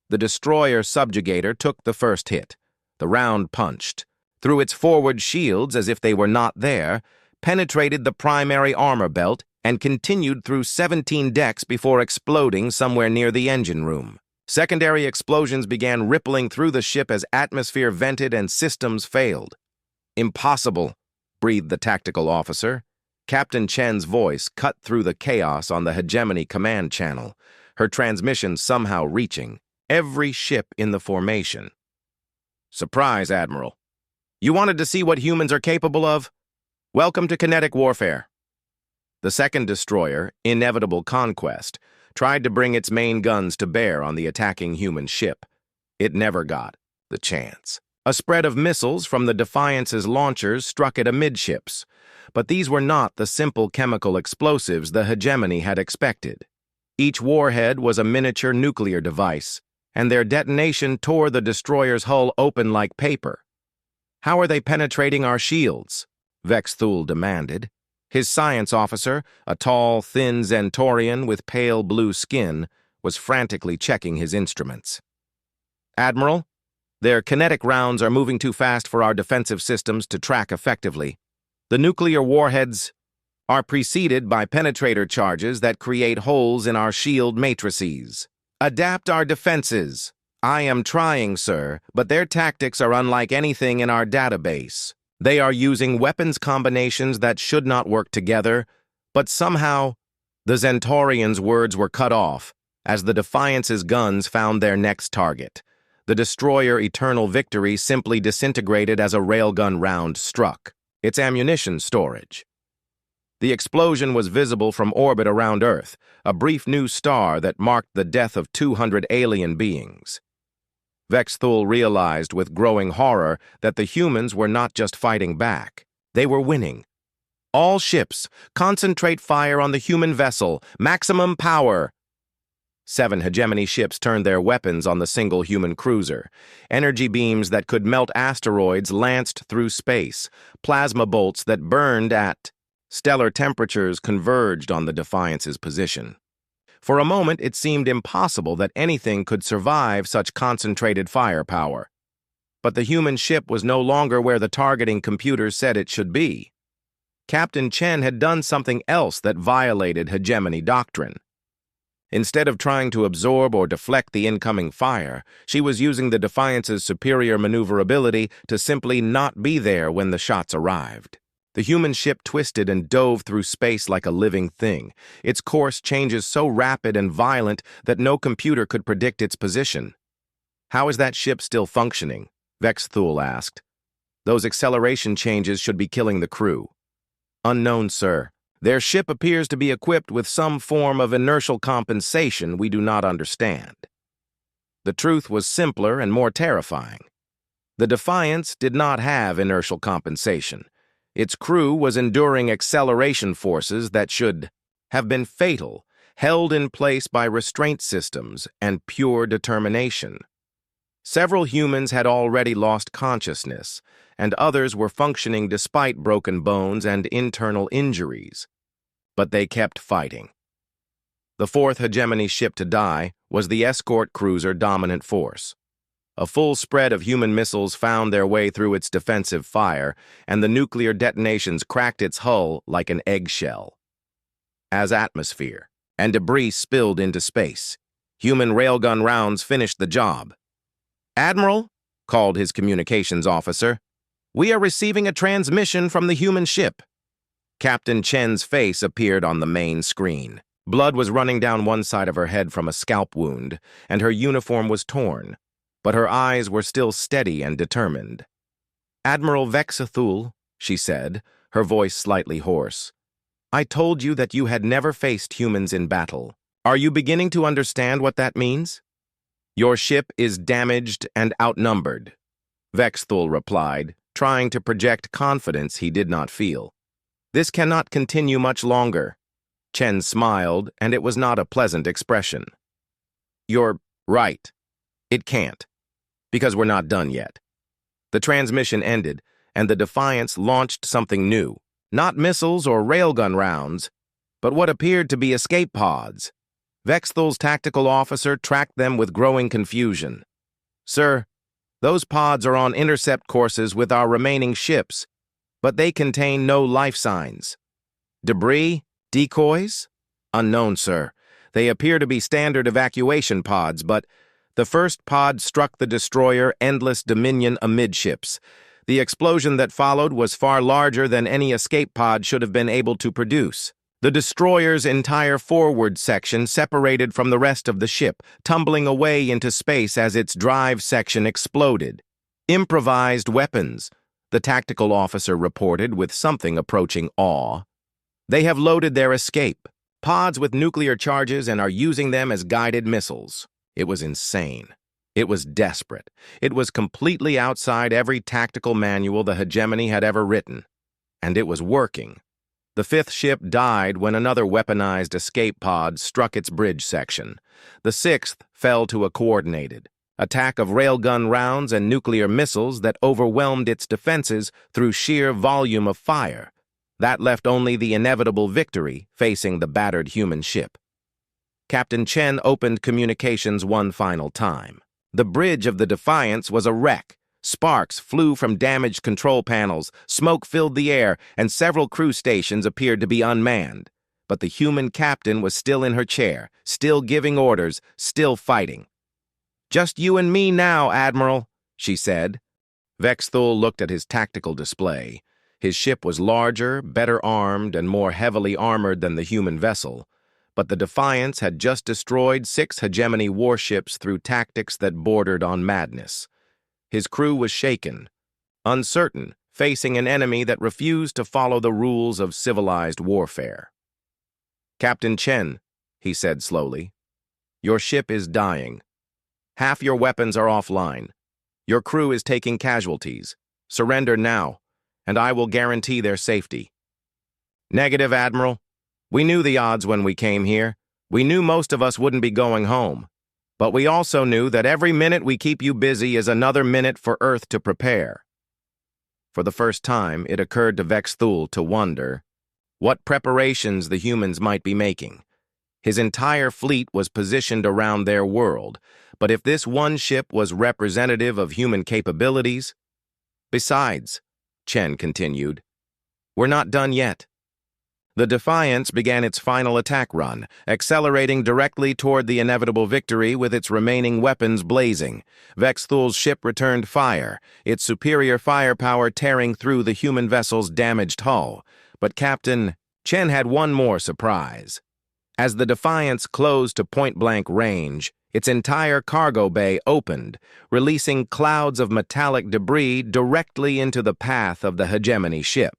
The destroyer subjugator took the first hit. The round punched through its forward shields as if they were not there, penetrated the primary armor belt, and continued through 17 decks before exploding somewhere near the engine room. Secondary explosions began rippling through the ship as atmosphere vented and systems failed. "Impossible," breathed the tactical officer. Captain Chen's voice cut through the chaos on the Hegemony command channel, her transmission somehow reaching every ship in the formation. "Surprise, Admiral. You wanted to see what humans are capable of? Welcome to kinetic warfare." The second destroyer, Inevitable Conquest, tried to bring its main guns to bear on the attacking human ship. It never got the chance. A spread of missiles from the Defiance's launchers struck it amidships, but these were not the simple chemical explosives the Hegemony had expected. Each warhead was a miniature nuclear device, and their detonation tore the destroyer's hull open like paper. "How are they penetrating our shields?" Vex Thule demanded. His science officer, a tall, thin Zentorian with pale blue skin, was frantically checking his instruments. "Admiral, their kinetic rounds are moving too fast for our defensive systems to track effectively. The nuclear warheads are preceded by penetrator charges that create holes in our shield matrices. Adapt our defenses." "I am trying, sir, but their tactics are unlike anything in our database. They are using weapons combinations that should not work together, but somehow—" The Zentorian's words were cut off as the Defiance's guns found their next target. The destroyer Eternal Victory simply disintegrated as a railgun round struck its ammunition storage. The explosion was visible from orbit around Earth, a brief new star that marked the death of 200 alien beings. Vex Thule realized with growing horror that the humans were not just fighting back. They were winning. "All ships, concentrate fire on the human vessel. Maximum power." 7 Hegemony ships turned their weapons on the single human cruiser. Energy beams that could melt asteroids lanced through space. Plasma bolts that burned at stellar temperatures converged on the Defiance's position. For a moment, it seemed impossible that anything could survive such concentrated firepower. But the human ship was no longer where the targeting computers said it should be. Captain Chen had done something else that violated Hegemony doctrine. Instead of trying to absorb or deflect the incoming fire, she was using the Defiance's superior maneuverability to simply not be there when the shots arrived. The human ship twisted and dove through space like a living thing, its course changes so rapid and violent that no computer could predict its position. "How is that ship still functioning?" Vex Thule asked. "Those acceleration changes should be killing the crew." "Unknown, sir. Their ship appears to be equipped with some form of inertial compensation we do not understand." The truth was simpler and more terrifying. The Defiance did not have inertial compensation. Its crew was enduring acceleration forces that should have been fatal, held in place by restraint systems and pure determination. Several humans had already lost consciousness, and others were functioning despite broken bones and internal injuries. But they kept fighting. The 4th Hegemony ship to die was the escort cruiser Dominant Force. A full spread of human missiles found their way through its defensive fire, and the nuclear detonations cracked its hull like an eggshell. As atmosphere and debris spilled into space, human railgun rounds finished the job. "Admiral," called his communications officer, "we are receiving a transmission from the human ship." Captain Chen's face appeared on the main screen. Blood was running down one side of her head from a scalp wound, and her uniform was torn, but her eyes were still steady and determined. "Admiral Vex Thule," she said, her voice slightly hoarse, "I told you that you had never faced humans in battle. Are you beginning to understand what that means?" Your ship is damaged and outnumbered, Vexthul replied, trying to project confidence he did not feel. This cannot continue much longer. Chen smiled, and it was not a pleasant expression. You're right. It can't. Because we're not done yet. The transmission ended, and the Defiance launched something new. Not missiles or railgun rounds, but what appeared to be escape pods. Vexthul's tactical officer tracked them with growing confusion. Sir, those pods are on intercept courses with our remaining ships, but they contain no life signs. Debris? Decoys? Unknown, sir. They appear to be standard evacuation pods, but the first pod struck the destroyer Endless Dominion amidships. The explosion that followed was far larger than any escape pod should have been able to produce. The destroyer's entire forward section separated from the rest of the ship, tumbling away into space as its drive section exploded. Improvised weapons, the tactical officer reported with something approaching awe. They have loaded their escape pods with nuclear charges and are using them as guided missiles. It was insane. It was desperate. It was completely outside every tactical manual the Hegemony had ever written. And it was working. The fifth ship died when another weaponized escape pod struck its bridge section. The sixth fell to a coordinated attack of railgun rounds and nuclear missiles that overwhelmed its defenses through sheer volume of fire. That left only the inevitable victory facing the battered human ship. Captain Chen opened communications one final time. The bridge of the Defiance was a wreck. Sparks flew from damaged control panels, smoke filled the air, and several crew stations appeared to be unmanned. But the human captain was still in her chair, still giving orders, still fighting. "Just you and me now, Admiral," she said. Vexthul looked at his tactical display. His ship was larger, better armed, and more heavily armored than the human vessel. But the Defiance had just destroyed 6 Hegemony warships through tactics that bordered on madness. His crew was shaken, uncertain, facing an enemy that refused to follow the rules of civilized warfare. "Captain Chen," he said slowly, "your ship is dying. Half your weapons are offline. Your crew is taking casualties. Surrender now, and I will guarantee their safety." "Negative, Admiral. We knew the odds when we came here. We knew most of us wouldn't be going home. But we also knew that every minute we keep you busy is another minute for Earth to prepare." For the first time, it occurred to Vexthul to wonder what preparations the humans might be making. His entire fleet was positioned around their world, but if this one ship was representative of human capabilities... Besides, Chen continued, we're not done yet. The Defiance began its final attack run, accelerating directly toward the inevitable victory with its remaining weapons blazing. Vexthul's ship returned fire, its superior firepower tearing through the human vessel's damaged hull. But Captain Chen had one more surprise. As the Defiance closed to point-blank range, its entire cargo bay opened, releasing clouds of metallic debris directly into the path of the Hegemony ship.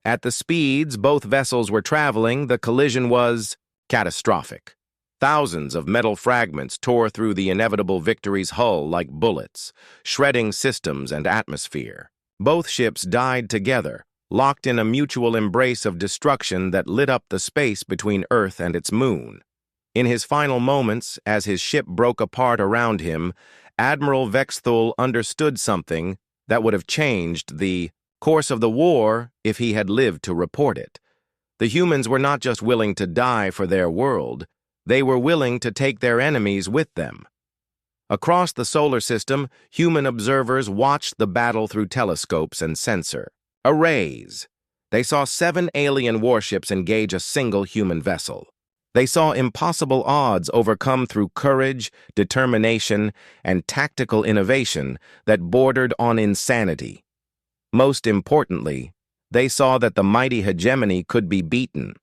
At the speeds both vessels were traveling, the collision was catastrophic. Thousands of metal fragments tore through the inevitable victory's hull like bullets, shredding systems and atmosphere. Both ships died together, locked in a mutual embrace of destruction that lit up the space between Earth and its moon. In his final moments, as his ship broke apart around him, Admiral Vexthul understood something that would have changed the course of the war if he had lived to report it. The humans were not just willing to die for their world, they were willing to take their enemies with them. Across the solar system, human observers watched the battle through telescopes and sensor arrays. They saw 7 alien warships engage a single human vessel. They saw impossible odds overcome through courage, determination, and tactical innovation that bordered on insanity. Most importantly, they saw that the mighty Hegemony could be beaten.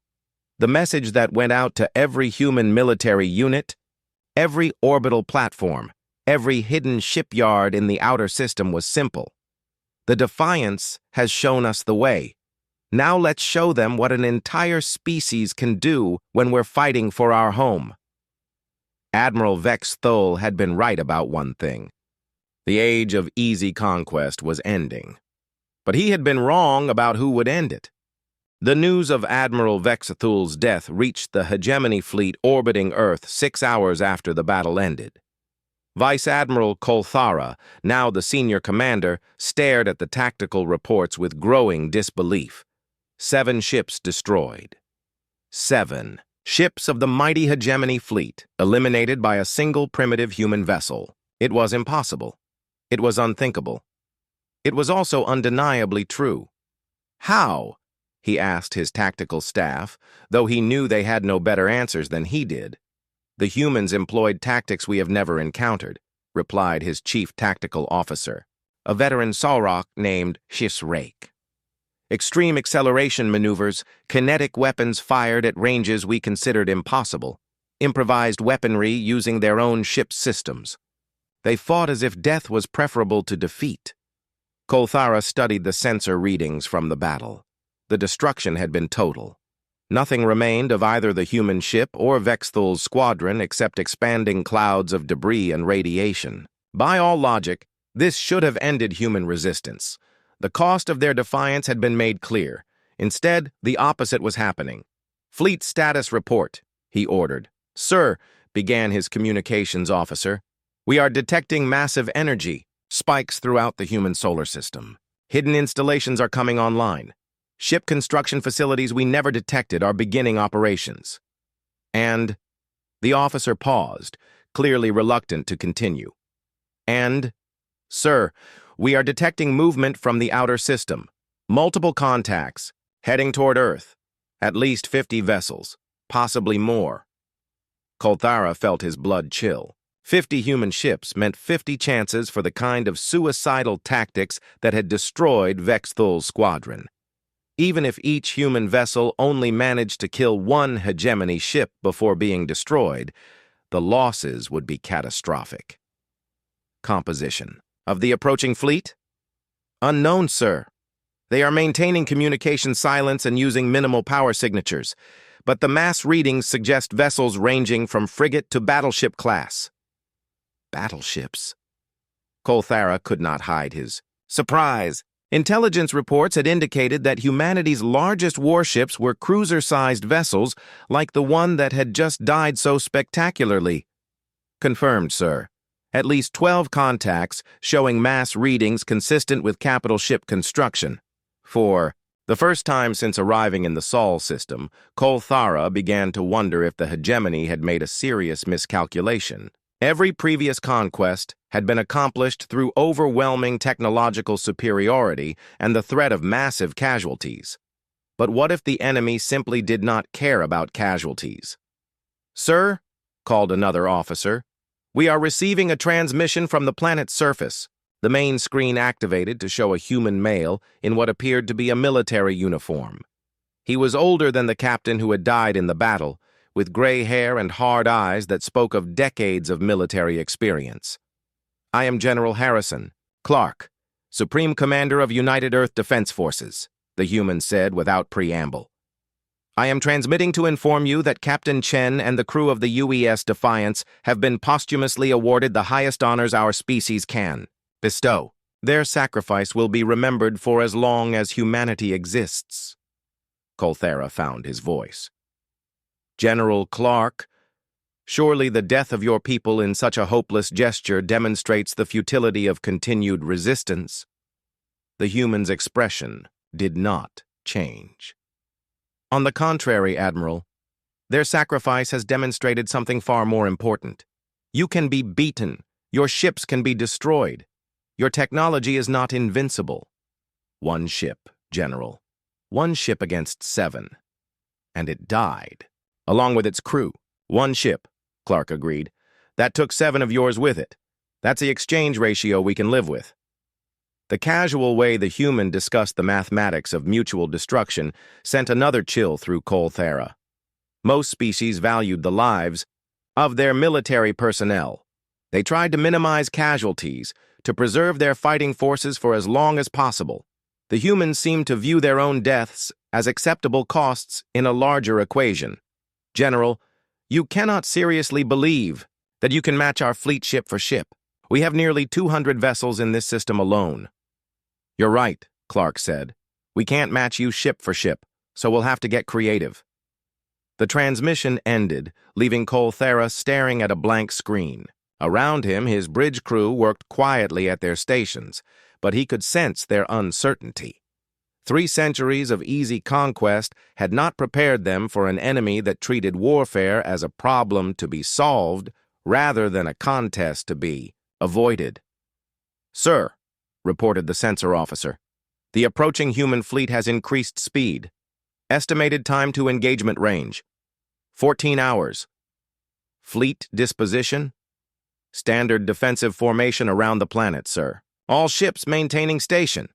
The message that went out to every human military unit, every orbital platform, every hidden shipyard in the outer system was simple. The Defiance has shown us the way. Now let's show them what an entire species can do when we're fighting for our home. Admiral Vex Thul had been right about one thing. The age of easy conquest was ending. But he had been wrong about who would end it. The news of Admiral Vex Thul's death reached the Hegemony fleet orbiting Earth 6 hours after the battle ended. Vice Admiral Kolthara, now the senior commander, stared at the tactical reports with growing disbelief. 7 ships destroyed. 7 ships of the mighty Hegemony fleet, eliminated by a single primitive human vessel. It was impossible. It was unthinkable. It was also undeniably true. How? He asked his tactical staff, though he knew they had no better answers than he did. The humans employed tactics we have never encountered, replied his chief tactical officer, a veteran Saurok named Shisrake. Extreme acceleration maneuvers, kinetic weapons fired at ranges we considered impossible, improvised weaponry using their own ship systems. They fought as if death was preferable to defeat. Kolthara studied the sensor readings from the battle. The destruction had been total. Nothing remained of either the human ship or Vex Thul's squadron except expanding clouds of debris and radiation. By all logic, this should have ended human resistance. The cost of their defiance had been made clear. Instead, the opposite was happening. "Fleet status report," he ordered. "Sir," began his communications officer, "we are detecting massive energy spikes throughout the human solar system. Hidden installations are coming online. Ship construction facilities we never detected are beginning operations." And the officer paused, clearly reluctant to continue. "And, sir, we are detecting movement from the outer system. Multiple contacts, heading toward Earth. At least 50 vessels, possibly more." Kolthara felt his blood chill. 50 human ships meant 50 chances for the kind of suicidal tactics that had destroyed Vex Thul's squadron. Even if each human vessel only managed to kill one Hegemony ship before being destroyed, the losses would be catastrophic. Composition of the approaching fleet? Unknown, sir. They are maintaining communication silence and using minimal power signatures, but the mass readings suggest vessels ranging from frigate to battleship class. Battleships? Kolthara could not hide his surprise. Intelligence reports had indicated that humanity's largest warships were cruiser-sized vessels like the one that had just died so spectacularly. Confirmed, sir. At least 12 contacts showing mass readings consistent with capital ship construction. For the first time since arriving in the Sol system, Kolthara began to wonder if the Hegemony had made a serious miscalculation. Every previous conquest had been accomplished through overwhelming technological superiority and the threat of massive casualties. But what if the enemy simply did not care about casualties? "Sir," called another officer, "we are receiving a transmission from the planet's surface." The main screen activated to show a human male in what appeared to be a military uniform. He was older than the captain who had died in the battle, with gray hair and hard eyes that spoke of decades of military experience. "I am General Harrison, Clark, Supreme Commander of United Earth Defense Forces," the human said without preamble. "I am transmitting to inform you that Captain Chen and the crew of the UES Defiance have been posthumously awarded the highest honors our species can bestow. Their sacrifice will be remembered for as long as humanity exists." Kolthara found his voice. "General Clark, surely the death of your people in such a hopeless gesture demonstrates the futility of continued resistance." The human's expression did not change. "On the contrary, Admiral, their sacrifice has demonstrated something far more important. You can be beaten, your ships can be destroyed. Your technology is not invincible." "One ship, General. One ship against 7. And it died. Along with its crew. One ship," Clark agreed. "That took 7 of yours with it. That's the exchange ratio we can live with." The casual way the human discussed the mathematics of mutual destruction sent another chill through Kolthara. Most species valued the lives of their military personnel. They tried to minimize casualties, to preserve their fighting forces for as long as possible. The humans seemed to view their own deaths as acceptable costs in a larger equation. "General, you cannot seriously believe," That you can match our fleet ship for ship. We have nearly 200 vessels in this system alone. You're right, Clark said. We can't match you ship for ship, so we'll have to get creative. The transmission ended, leaving Colthera staring at a blank screen. Around him, his bridge crew worked quietly at their stations, but he could sense their uncertainty. 3 centuries of easy conquest had not prepared them for an enemy that treated warfare as a problem to be solved rather than a contest to be avoided. "Sir," reported the sensor officer, "the approaching human fleet has increased speed. Estimated time to engagement range, 14 hours. Fleet disposition? Standard defensive formation around the planet, sir. All ships maintaining station."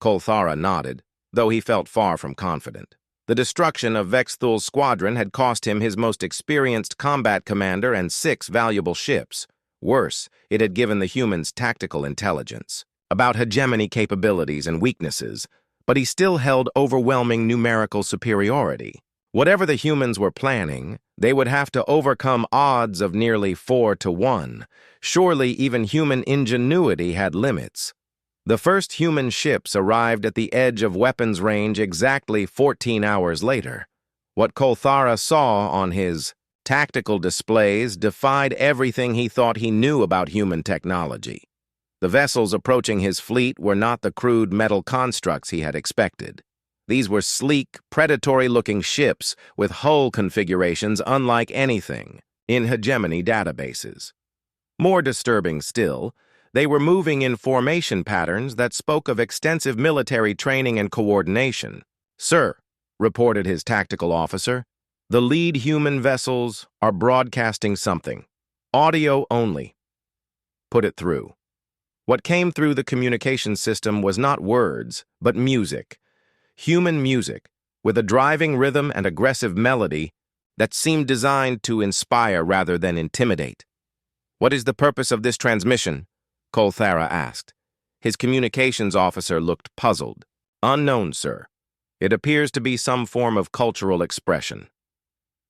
Colthara nodded, though he felt far from confident. The destruction of Vexthul's squadron had cost him his most experienced combat commander and 6 valuable ships. Worse, it had given the humans tactical intelligence about hegemony capabilities and weaknesses, but he still held overwhelming numerical superiority. Whatever the humans were planning, they would have to overcome odds of nearly 4 to 1. Surely even human ingenuity had limits. The first human ships arrived at the edge of weapons range exactly 14 hours later. What Colthara saw on his tactical displays defied everything he thought he knew about human technology. The vessels approaching his fleet were not the crude metal constructs he had expected. These were sleek, predatory-looking ships with hull configurations unlike anything in hegemony databases. More disturbing still, they were moving in formation patterns that spoke of extensive military training and coordination. "Sir," reported his tactical officer, "the lead human vessels are broadcasting something. Audio only." Put it through. What came through the communication system was not words, but music. Human music, with a driving rhythm and aggressive melody that seemed designed to inspire rather than intimidate. "What is the purpose of this transmission?" Colthara asked. His communications officer looked puzzled. "Unknown, sir. It appears to be some form of cultural expression."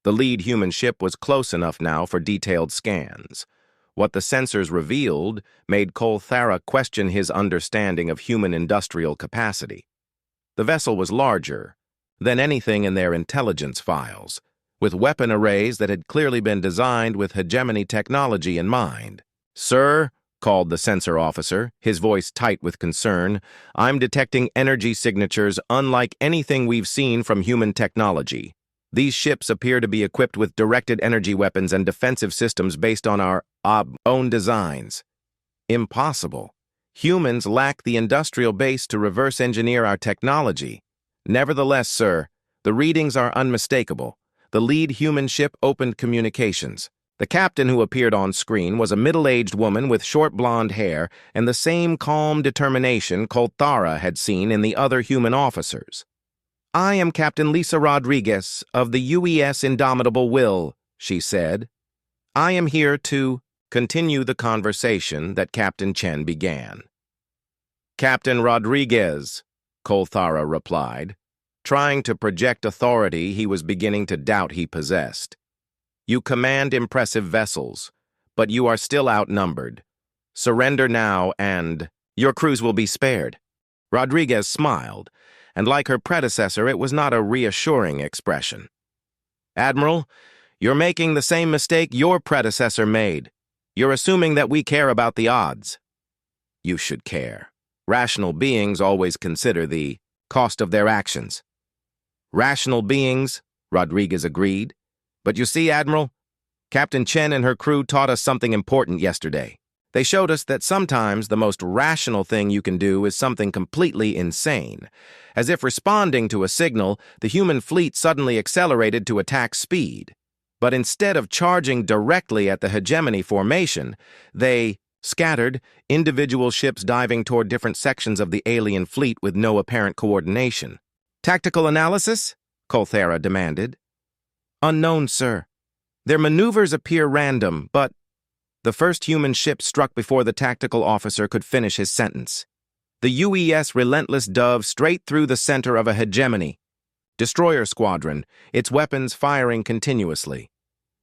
The lead human ship was close enough now for detailed scans. What the sensors revealed made Colthara question his understanding of human industrial capacity. The vessel was larger than anything in their intelligence files, with weapon arrays that had clearly been designed with hegemony technology in mind. "Sir," called the sensor officer, his voice tight with concern, "I'm detecting energy signatures unlike anything we've seen from human technology. These ships appear to be equipped with directed energy weapons and defensive systems based on our own designs." Impossible. Humans lack the industrial base to reverse engineer our technology. "Nevertheless, sir, the readings are unmistakable." The lead human ship opened communications. The captain who appeared on screen was a middle-aged woman with short blonde hair and the same calm determination Colthara had seen in the other human officers. "I am Captain Lisa Rodriguez of the UES Indomitable Will," she said. "I am here to continue the conversation that Captain Chen began." "Captain Rodriguez," Colthara replied, trying to project authority he was beginning to doubt he possessed. "You command impressive vessels, but you are still outnumbered. Surrender now and your crews will be spared." Rodriguez smiled, and like her predecessor, it was not a reassuring expression. "Admiral, you're making the same mistake your predecessor made. You're assuming that we care about the odds." "You should care. Rational beings always consider the cost of their actions." "Rational beings," Rodriguez agreed. "But you see, Admiral, Captain Chen and her crew taught us something important yesterday. They showed us that sometimes the most rational thing you can do is something completely insane. As if responding to a signal, the human fleet suddenly accelerated to attack speed. But instead of charging directly at the hegemony formation, they scattered, individual ships diving toward different sections of the alien fleet with no apparent coordination." "Tactical analysis?" Colthara demanded. "Unknown, sir. Their maneuvers appear random, but..." The first human ship struck before the tactical officer could finish his sentence. The UES Relentless dove straight through the center of a hegemony. Destroyer squadron, its weapons firing continuously.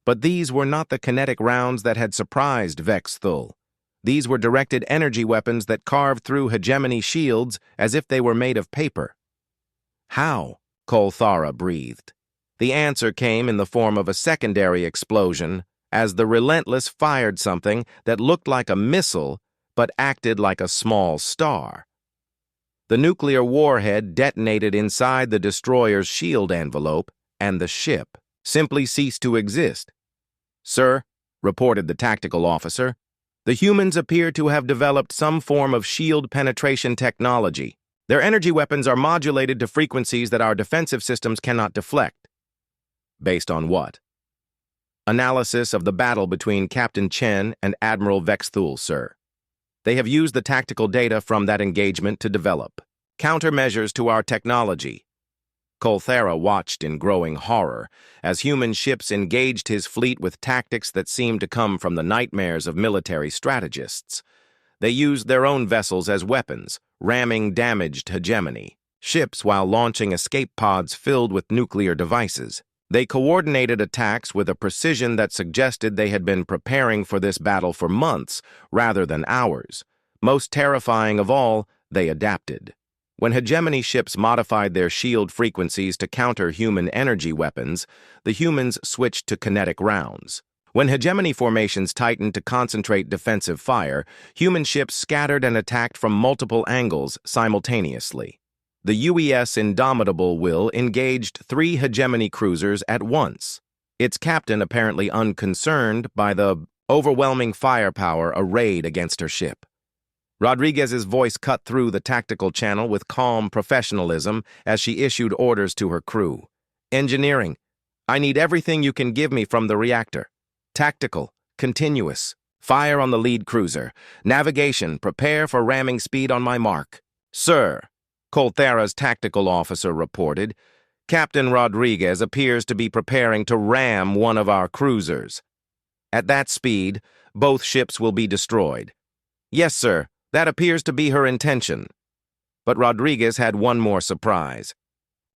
But these were not the kinetic rounds that had surprised Vex Thul. These were directed energy weapons that carved through Hegemony shields as if they were made of paper. How? Kolthara breathed. The answer came in the form of a secondary explosion as the Relentless fired something that looked like a missile but acted like a small star. The nuclear warhead detonated inside the destroyer's shield envelope, and the ship simply ceased to exist. "Sir," reported the tactical officer, "the humans appear to have developed some form of shield penetration technology. Their energy weapons are modulated to frequencies that our defensive systems cannot deflect." Based on what? Analysis of the battle between Captain Chen and Admiral Vex Thul, sir. They have used the tactical data from that engagement to develop countermeasures to our technology. Kolthara watched in growing horror as human ships engaged his fleet with tactics that seemed to come from the nightmares of military strategists. They used their own vessels as weapons, ramming damaged Hegemony ships while launching escape pods filled with nuclear devices. They coordinated attacks with a precision that suggested they had been preparing for this battle for months rather than hours. Most terrifying of all, they adapted. When Hegemony ships modified their shield frequencies to counter human energy weapons, the humans switched to kinetic rounds. When Hegemony formations tightened to concentrate defensive fire, human ships scattered and attacked from multiple angles simultaneously. The UES Indomitable will engaged 3 Hegemony cruisers at once, its captain apparently unconcerned by the overwhelming firepower arrayed against her ship. Rodriguez's voice cut through the tactical channel with calm professionalism as she issued orders to her crew. "Engineering, I need everything you can give me from the reactor. Tactical, continuous. Fire on the lead cruiser. Navigation, prepare for ramming speed on my mark." "Sir," Kolthara's tactical officer reported, "Captain Rodriguez appears to be preparing to ram one of our cruisers. At that speed, both ships will be destroyed." "Yes, sir, that appears to be her intention." But Rodriguez had one more surprise.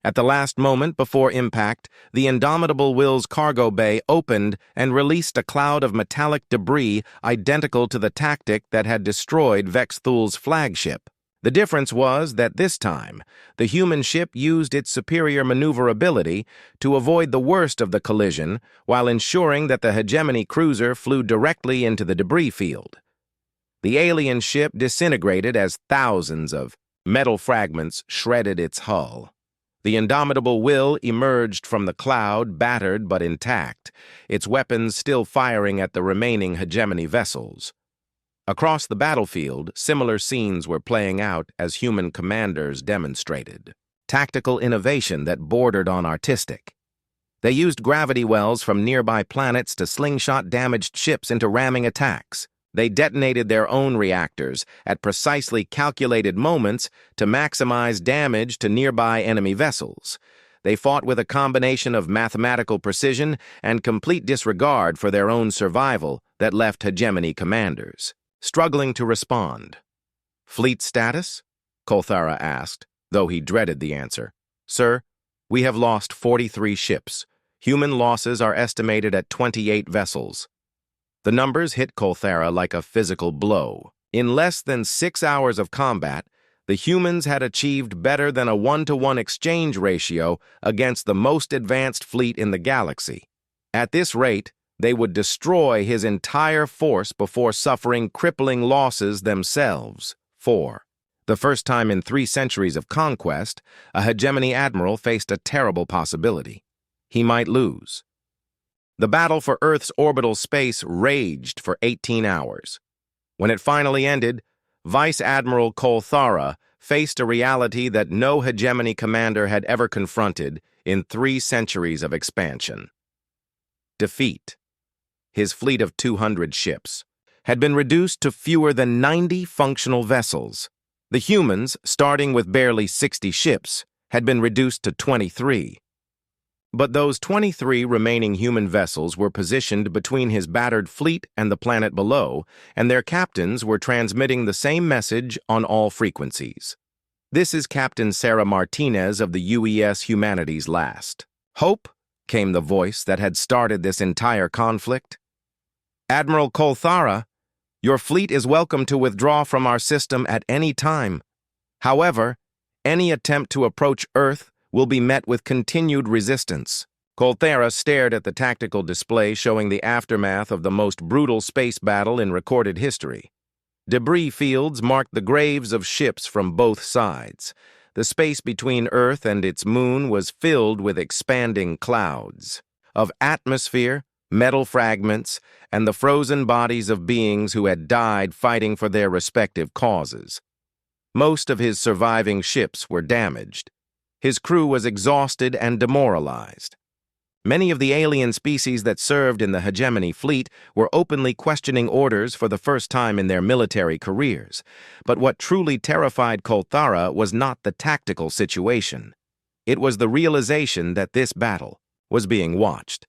At the last moment before impact, the Indomitable Will's cargo bay opened and released a cloud of metallic debris identical to the tactic that had destroyed Vex Thul's flagship. The difference was that this time, the human ship used its superior maneuverability to avoid the worst of the collision while ensuring that the Hegemony cruiser flew directly into the debris field. The alien ship disintegrated as thousands of metal fragments shredded its hull. The Indomitable Will emerged from the cloud, battered but intact, its weapons still firing at the remaining Hegemony vessels. Across the battlefield, similar scenes were playing out as human commanders demonstrated tactical innovation that bordered on artistic. They used gravity wells from nearby planets to slingshot damaged ships into ramming attacks. They detonated their own reactors at precisely calculated moments to maximize damage to nearby enemy vessels. They fought with a combination of mathematical precision and complete disregard for their own survival that left Hegemony commanders struggling to respond. "Fleet status?" Kolthara asked, though he dreaded the answer. "Sir, we have lost 43 ships. Human losses are estimated at 28 vessels." The numbers hit Kolthara like a physical blow. In less than 6 hours of combat, the humans had achieved better than a 1-to-1 exchange ratio against the most advanced fleet in the galaxy. At this rate, they would destroy his entire force before suffering crippling losses themselves. 4. The first time in 3 centuries of conquest, a Hegemony admiral faced a terrible possibility. He might lose. The battle for Earth's orbital space raged for 18 hours. When it finally ended, Vice Admiral Kolthara faced a reality that no Hegemony commander had ever confronted in 3 centuries of expansion. Defeat. His fleet of 200 ships had been reduced to fewer than 90 functional vessels. The humans, starting with barely 60 ships, had been reduced to 23. But those 23 remaining human vessels were positioned between his battered fleet and the planet below, and their captains were transmitting the same message on all frequencies. "This is Captain Sarah Martinez of the UES Humanity's Last. Hope, came the voice that had started this entire conflict. "Admiral Kolthara, your fleet is welcome to withdraw from our system at any time. However, any attempt to approach Earth will be met with continued resistance." Kolthara stared at the tactical display showing the aftermath of the most brutal space battle in recorded history. Debris fields marked the graves of ships from both sides. The space between Earth and its moon was filled with expanding clouds of atmosphere, metal fragments, and the frozen bodies of beings who had died fighting for their respective causes. Most of his surviving ships were damaged. His crew was exhausted and demoralized. Many of the alien species that served in the Hegemony fleet were openly questioning orders for the first time in their military careers. But what truly terrified Kolthara was not the tactical situation. It was the realization that this battle was being watched.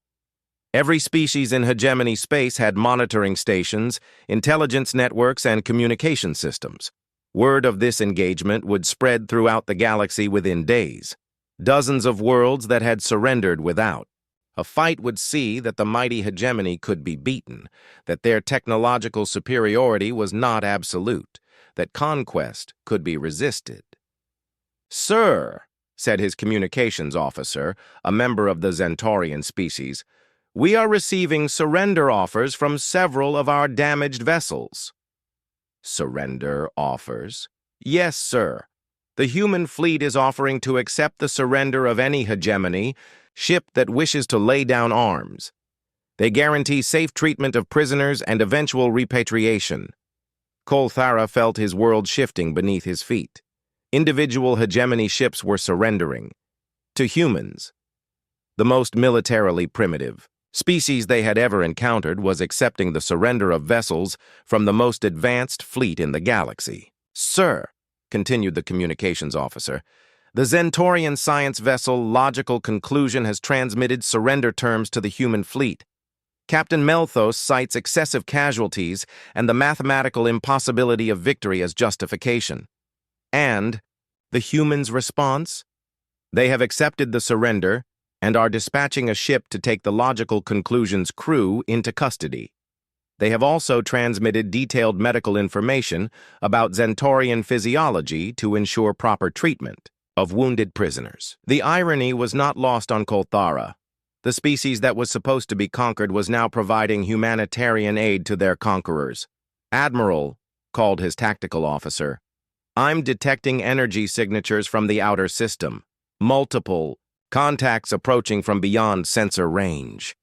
Every species in Hegemony space had monitoring stations, intelligence networks, and communication systems. Word of this engagement would spread throughout the galaxy within days. Dozens of worlds that had surrendered without. A fight would see that the mighty Hegemony could be beaten, that their technological superiority was not absolute, that conquest could be resisted. "Sir," said his communications officer, a member of the Zentaurian species, "we are receiving surrender offers from several of our damaged vessels." "Surrender offers?" "Yes, sir. The human fleet is offering to accept the surrender of any Hegemony ship that wishes to lay down arms. They guarantee safe treatment of prisoners and eventual repatriation." Kolthara felt his world shifting beneath his feet. Individual Hegemony ships were surrendering. To humans. The most militarily primitive species they had ever encountered was accepting the surrender of vessels from the most advanced fleet in the galaxy. "Sir," continued the communications officer, "the Zentaurian science vessel Logical Conclusion has transmitted surrender terms to the human fleet. Captain Melthos cites excessive casualties and the mathematical impossibility of victory as justification." "And the humans' response?" "They have accepted the surrender and are dispatching a ship to take the Logical Conclusion's crew into custody. They have also transmitted detailed medical information about Zentaurian physiology to ensure proper treatment of wounded prisoners." The irony was not lost on Kolthara. The species that was supposed to be conquered was now providing humanitarian aid to their conquerors. "Admiral," called his tactical officer, "I'm detecting energy signatures from the outer system. Multiple contacts approaching from beyond sensor range."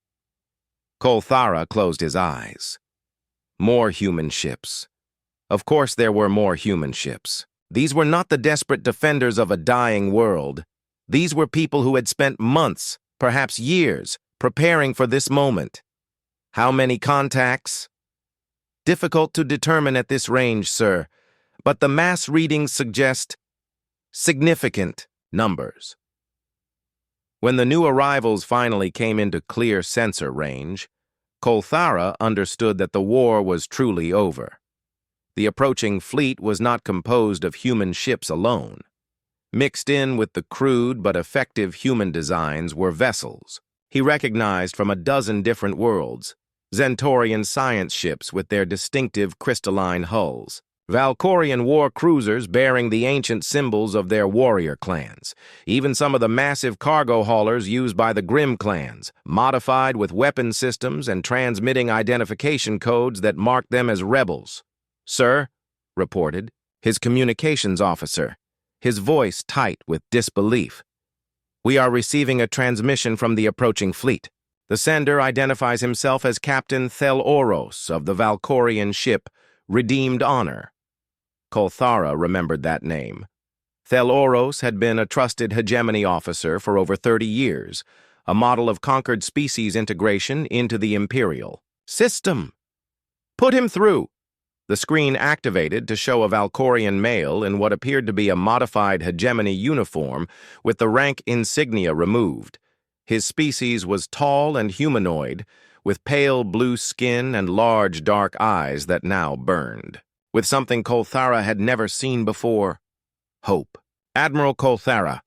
Kolthara closed his eyes. More human ships. Of course there were more human ships. These were not the desperate defenders of a dying world. These were people who had spent months, perhaps years, preparing for this moment. How many contacts? "Difficult to determine at this range, sir, but the mass readings suggest significant numbers." When the new arrivals finally came into clear sensor range, Kolthara understood that the war was truly over. The approaching fleet was not composed of human ships alone. Mixed in with the crude but effective human designs were vessels he recognized from a dozen different worlds, Zentaurian science ships with their distinctive crystalline hulls, Valkorian war cruisers bearing the ancient symbols of their warrior clans, even some of the massive cargo haulers used by the Grimm clans, modified with weapon systems and transmitting identification codes that marked them as rebels. "Sir," reported his communications officer, his voice tight with disbelief, "we are receiving a transmission from the approaching fleet. The sender identifies himself as Captain Theloros of the Valkorian ship Redeemed Honor." Kolthara remembered that name. Theloros had been a trusted Hegemony officer for over 30 years, a model of conquered species integration into the Imperial system. "Put him through." The screen activated to show a Valkorian male in what appeared to be a modified Hegemony uniform with the rank insignia removed. His species was tall and humanoid, with pale blue skin and large dark eyes that now burned, with something Kolthara had never seen before: hope. "Admiral Kolthara,"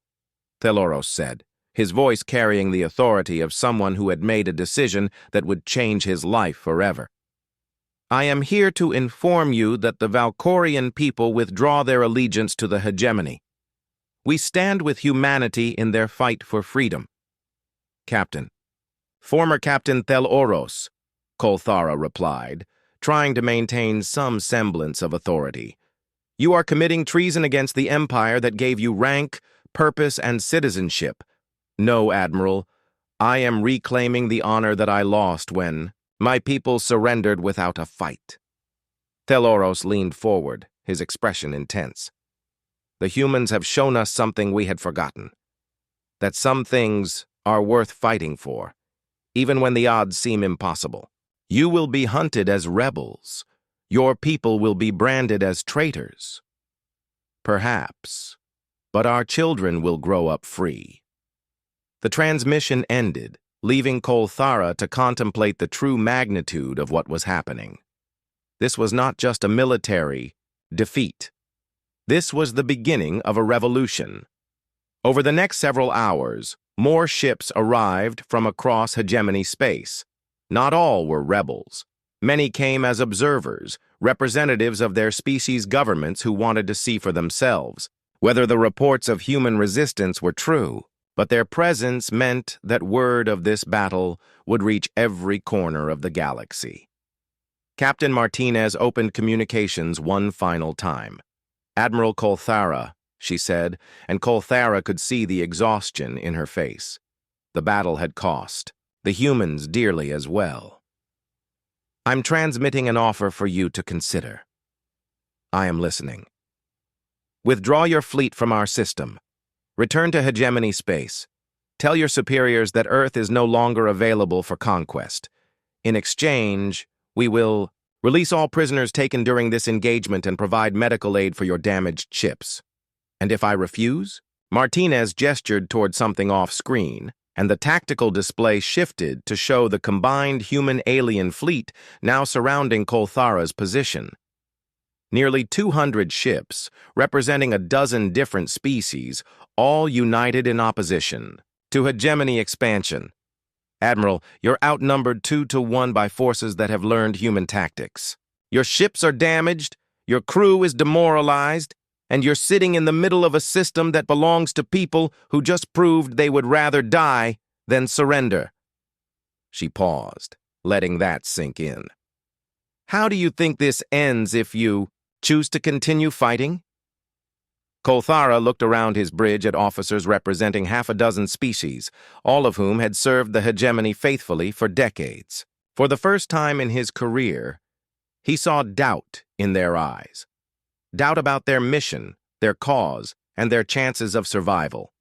Theloros said, his voice carrying the authority of someone who had made a decision that would change his life forever. I am here to inform you that the Valkorian people withdraw their allegiance to the Hegemony. We stand with humanity in their fight for freedom. Captain. Former Captain Theloros, Kolthara replied, trying to maintain some semblance of authority. You are committing treason against the empire that gave you rank, purpose, and citizenship. No, Admiral, I am reclaiming the honor that I lost when my people surrendered without a fight. Theloros leaned forward, his expression intense. The humans have shown us something we had forgotten. That some things are worth fighting for, even when the odds seem impossible. You will be hunted as rebels. Your people will be branded as traitors. Perhaps, but our children will grow up free. The transmission ended, leaving Kolthara to contemplate the true magnitude of what was happening. This was not just a military defeat. This was the beginning of a revolution. Over the next several hours, more ships arrived from across Hegemony space. Not all were rebels. Many came as observers, representatives of their species' governments who wanted to see for themselves whether the reports of human resistance were true. But their presence meant that word of this battle would reach every corner of the galaxy. Captain Martinez opened communications one final time. Admiral Kolthara, she said, and Kolthara could see the exhaustion in her face. The battle had cost the humans dearly as well. I'm transmitting an offer for you to consider. I am listening. Withdraw your fleet from our system. Return to Hegemony space. Tell your superiors that Earth is no longer available for conquest. In exchange, we will release all prisoners taken during this engagement and provide medical aid for your damaged ships. And if I refuse? Martinez gestured toward something off-screen, and the tactical display shifted to show the combined human-alien fleet now surrounding Kolthara's position. Nearly 200 ships, representing a dozen different species, all united in opposition to hegemony expansion. Admiral, you're outnumbered 2-1 by forces that have learned human tactics. Your ships are damaged, your crew is demoralized, and you're sitting in the middle of a system that belongs to people who just proved they would rather die than surrender. She paused, letting that sink in. How do you think this ends if you choose to continue fighting? Kolthara looked around his bridge at officers representing half a dozen species, all of whom had served the hegemony faithfully for decades. For the first time in his career, he saw doubt in their eyes. Doubt about their mission, their cause, and their chances of survival.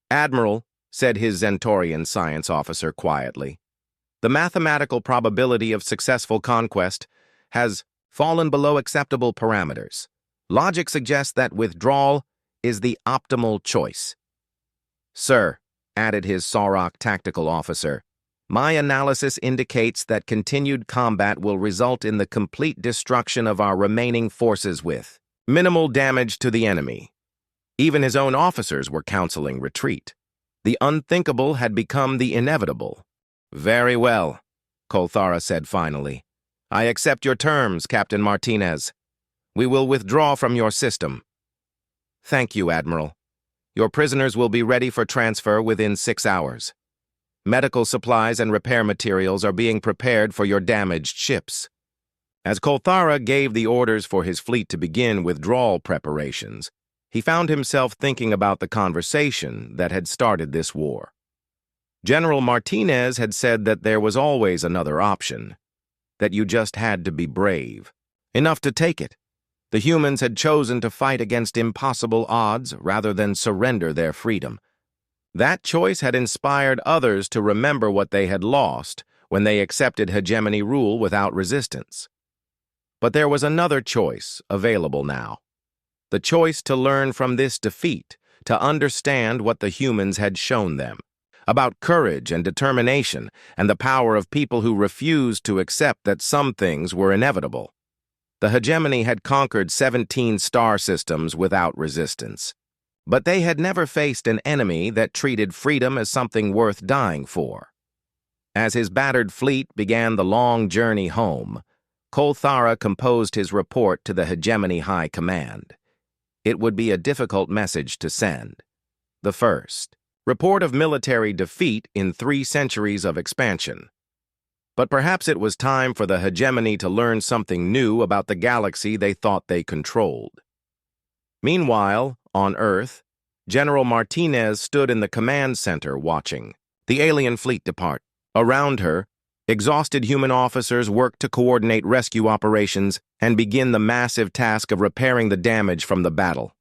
Admiral, said his Zentorian science officer quietly, the mathematical probability of successful conquest has fallen below acceptable parameters. Logic suggests that withdrawal is the optimal choice. Sir, added his Sarok tactical officer, my analysis indicates that continued combat will result in the complete destruction of our remaining forces with minimal damage to the enemy. Even his own officers were counseling retreat. The unthinkable had become the inevitable. Very well, Kolthara said finally. I accept your terms, Captain Martinez. We will withdraw from your system. Thank you, Admiral. Your prisoners will be ready for transfer within 6 hours. Medical supplies and repair materials are being prepared for your damaged ships. As Kolthara gave the orders for his fleet to begin withdrawal preparations, he found himself thinking about the conversation that had started this war. General Martinez had said that there was always another option, that you just had to be brave, enough to take it. The humans had chosen to fight against impossible odds rather than surrender their freedom. That choice had inspired others to remember what they had lost when they accepted hegemony rule without resistance. But there was another choice available now. The choice to learn from this defeat, to understand what the humans had shown them, about courage and determination and the power of people who refused to accept that some things were inevitable. The hegemony had conquered 17 star systems without resistance. But they had never faced an enemy that treated freedom as something worth dying for. As his battered fleet began the long journey home, Kolthara composed his report to the Hegemony High Command. It would be a difficult message to send. The first, report of military defeat in 3 centuries of expansion. But perhaps it was time for the Hegemony to learn something new about the galaxy they thought they controlled. Meanwhile, on Earth, General Martinez stood in the command center watching the alien fleet depart. Around her, exhausted human officers worked to coordinate rescue operations and begin the massive task of repairing the damage from the battle.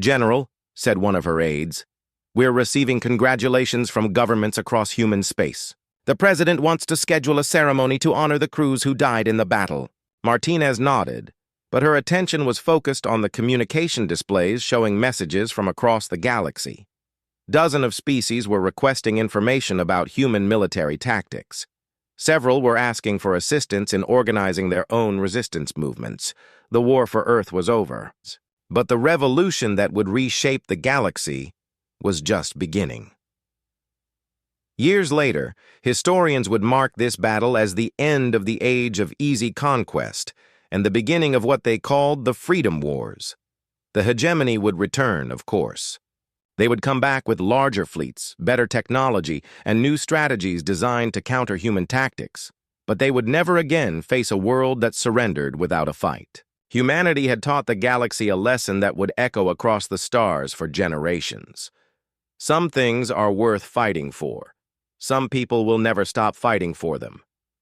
"General," said one of her aides, "we're receiving congratulations from governments across human space. The president wants to schedule a ceremony to honor the crews who died in the battle." Martinez nodded, but her attention was focused on the communication displays showing messages from across the galaxy. Dozens of species were requesting information about human military tactics. Several were asking for assistance in organizing their own resistance movements. The war for Earth was over. But the revolution that would reshape the galaxy was just beginning. Years later, historians would mark this battle as the end of the age of easy conquest and the beginning of what they called the Freedom Wars. The Hegemony would return, of course. They would come back with larger fleets, better technology, and new strategies designed to counter human tactics. But they would never again face a world that surrendered without a fight. Humanity had taught the galaxy a lesson that would echo across the stars for generations. Some things are worth fighting for. Some people will never stop fighting for them.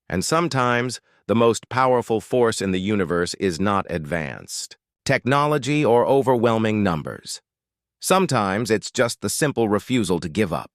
And sometimes, the most powerful force in the universe is not advanced technology or overwhelming numbers. Sometimes it's just the simple refusal to give up.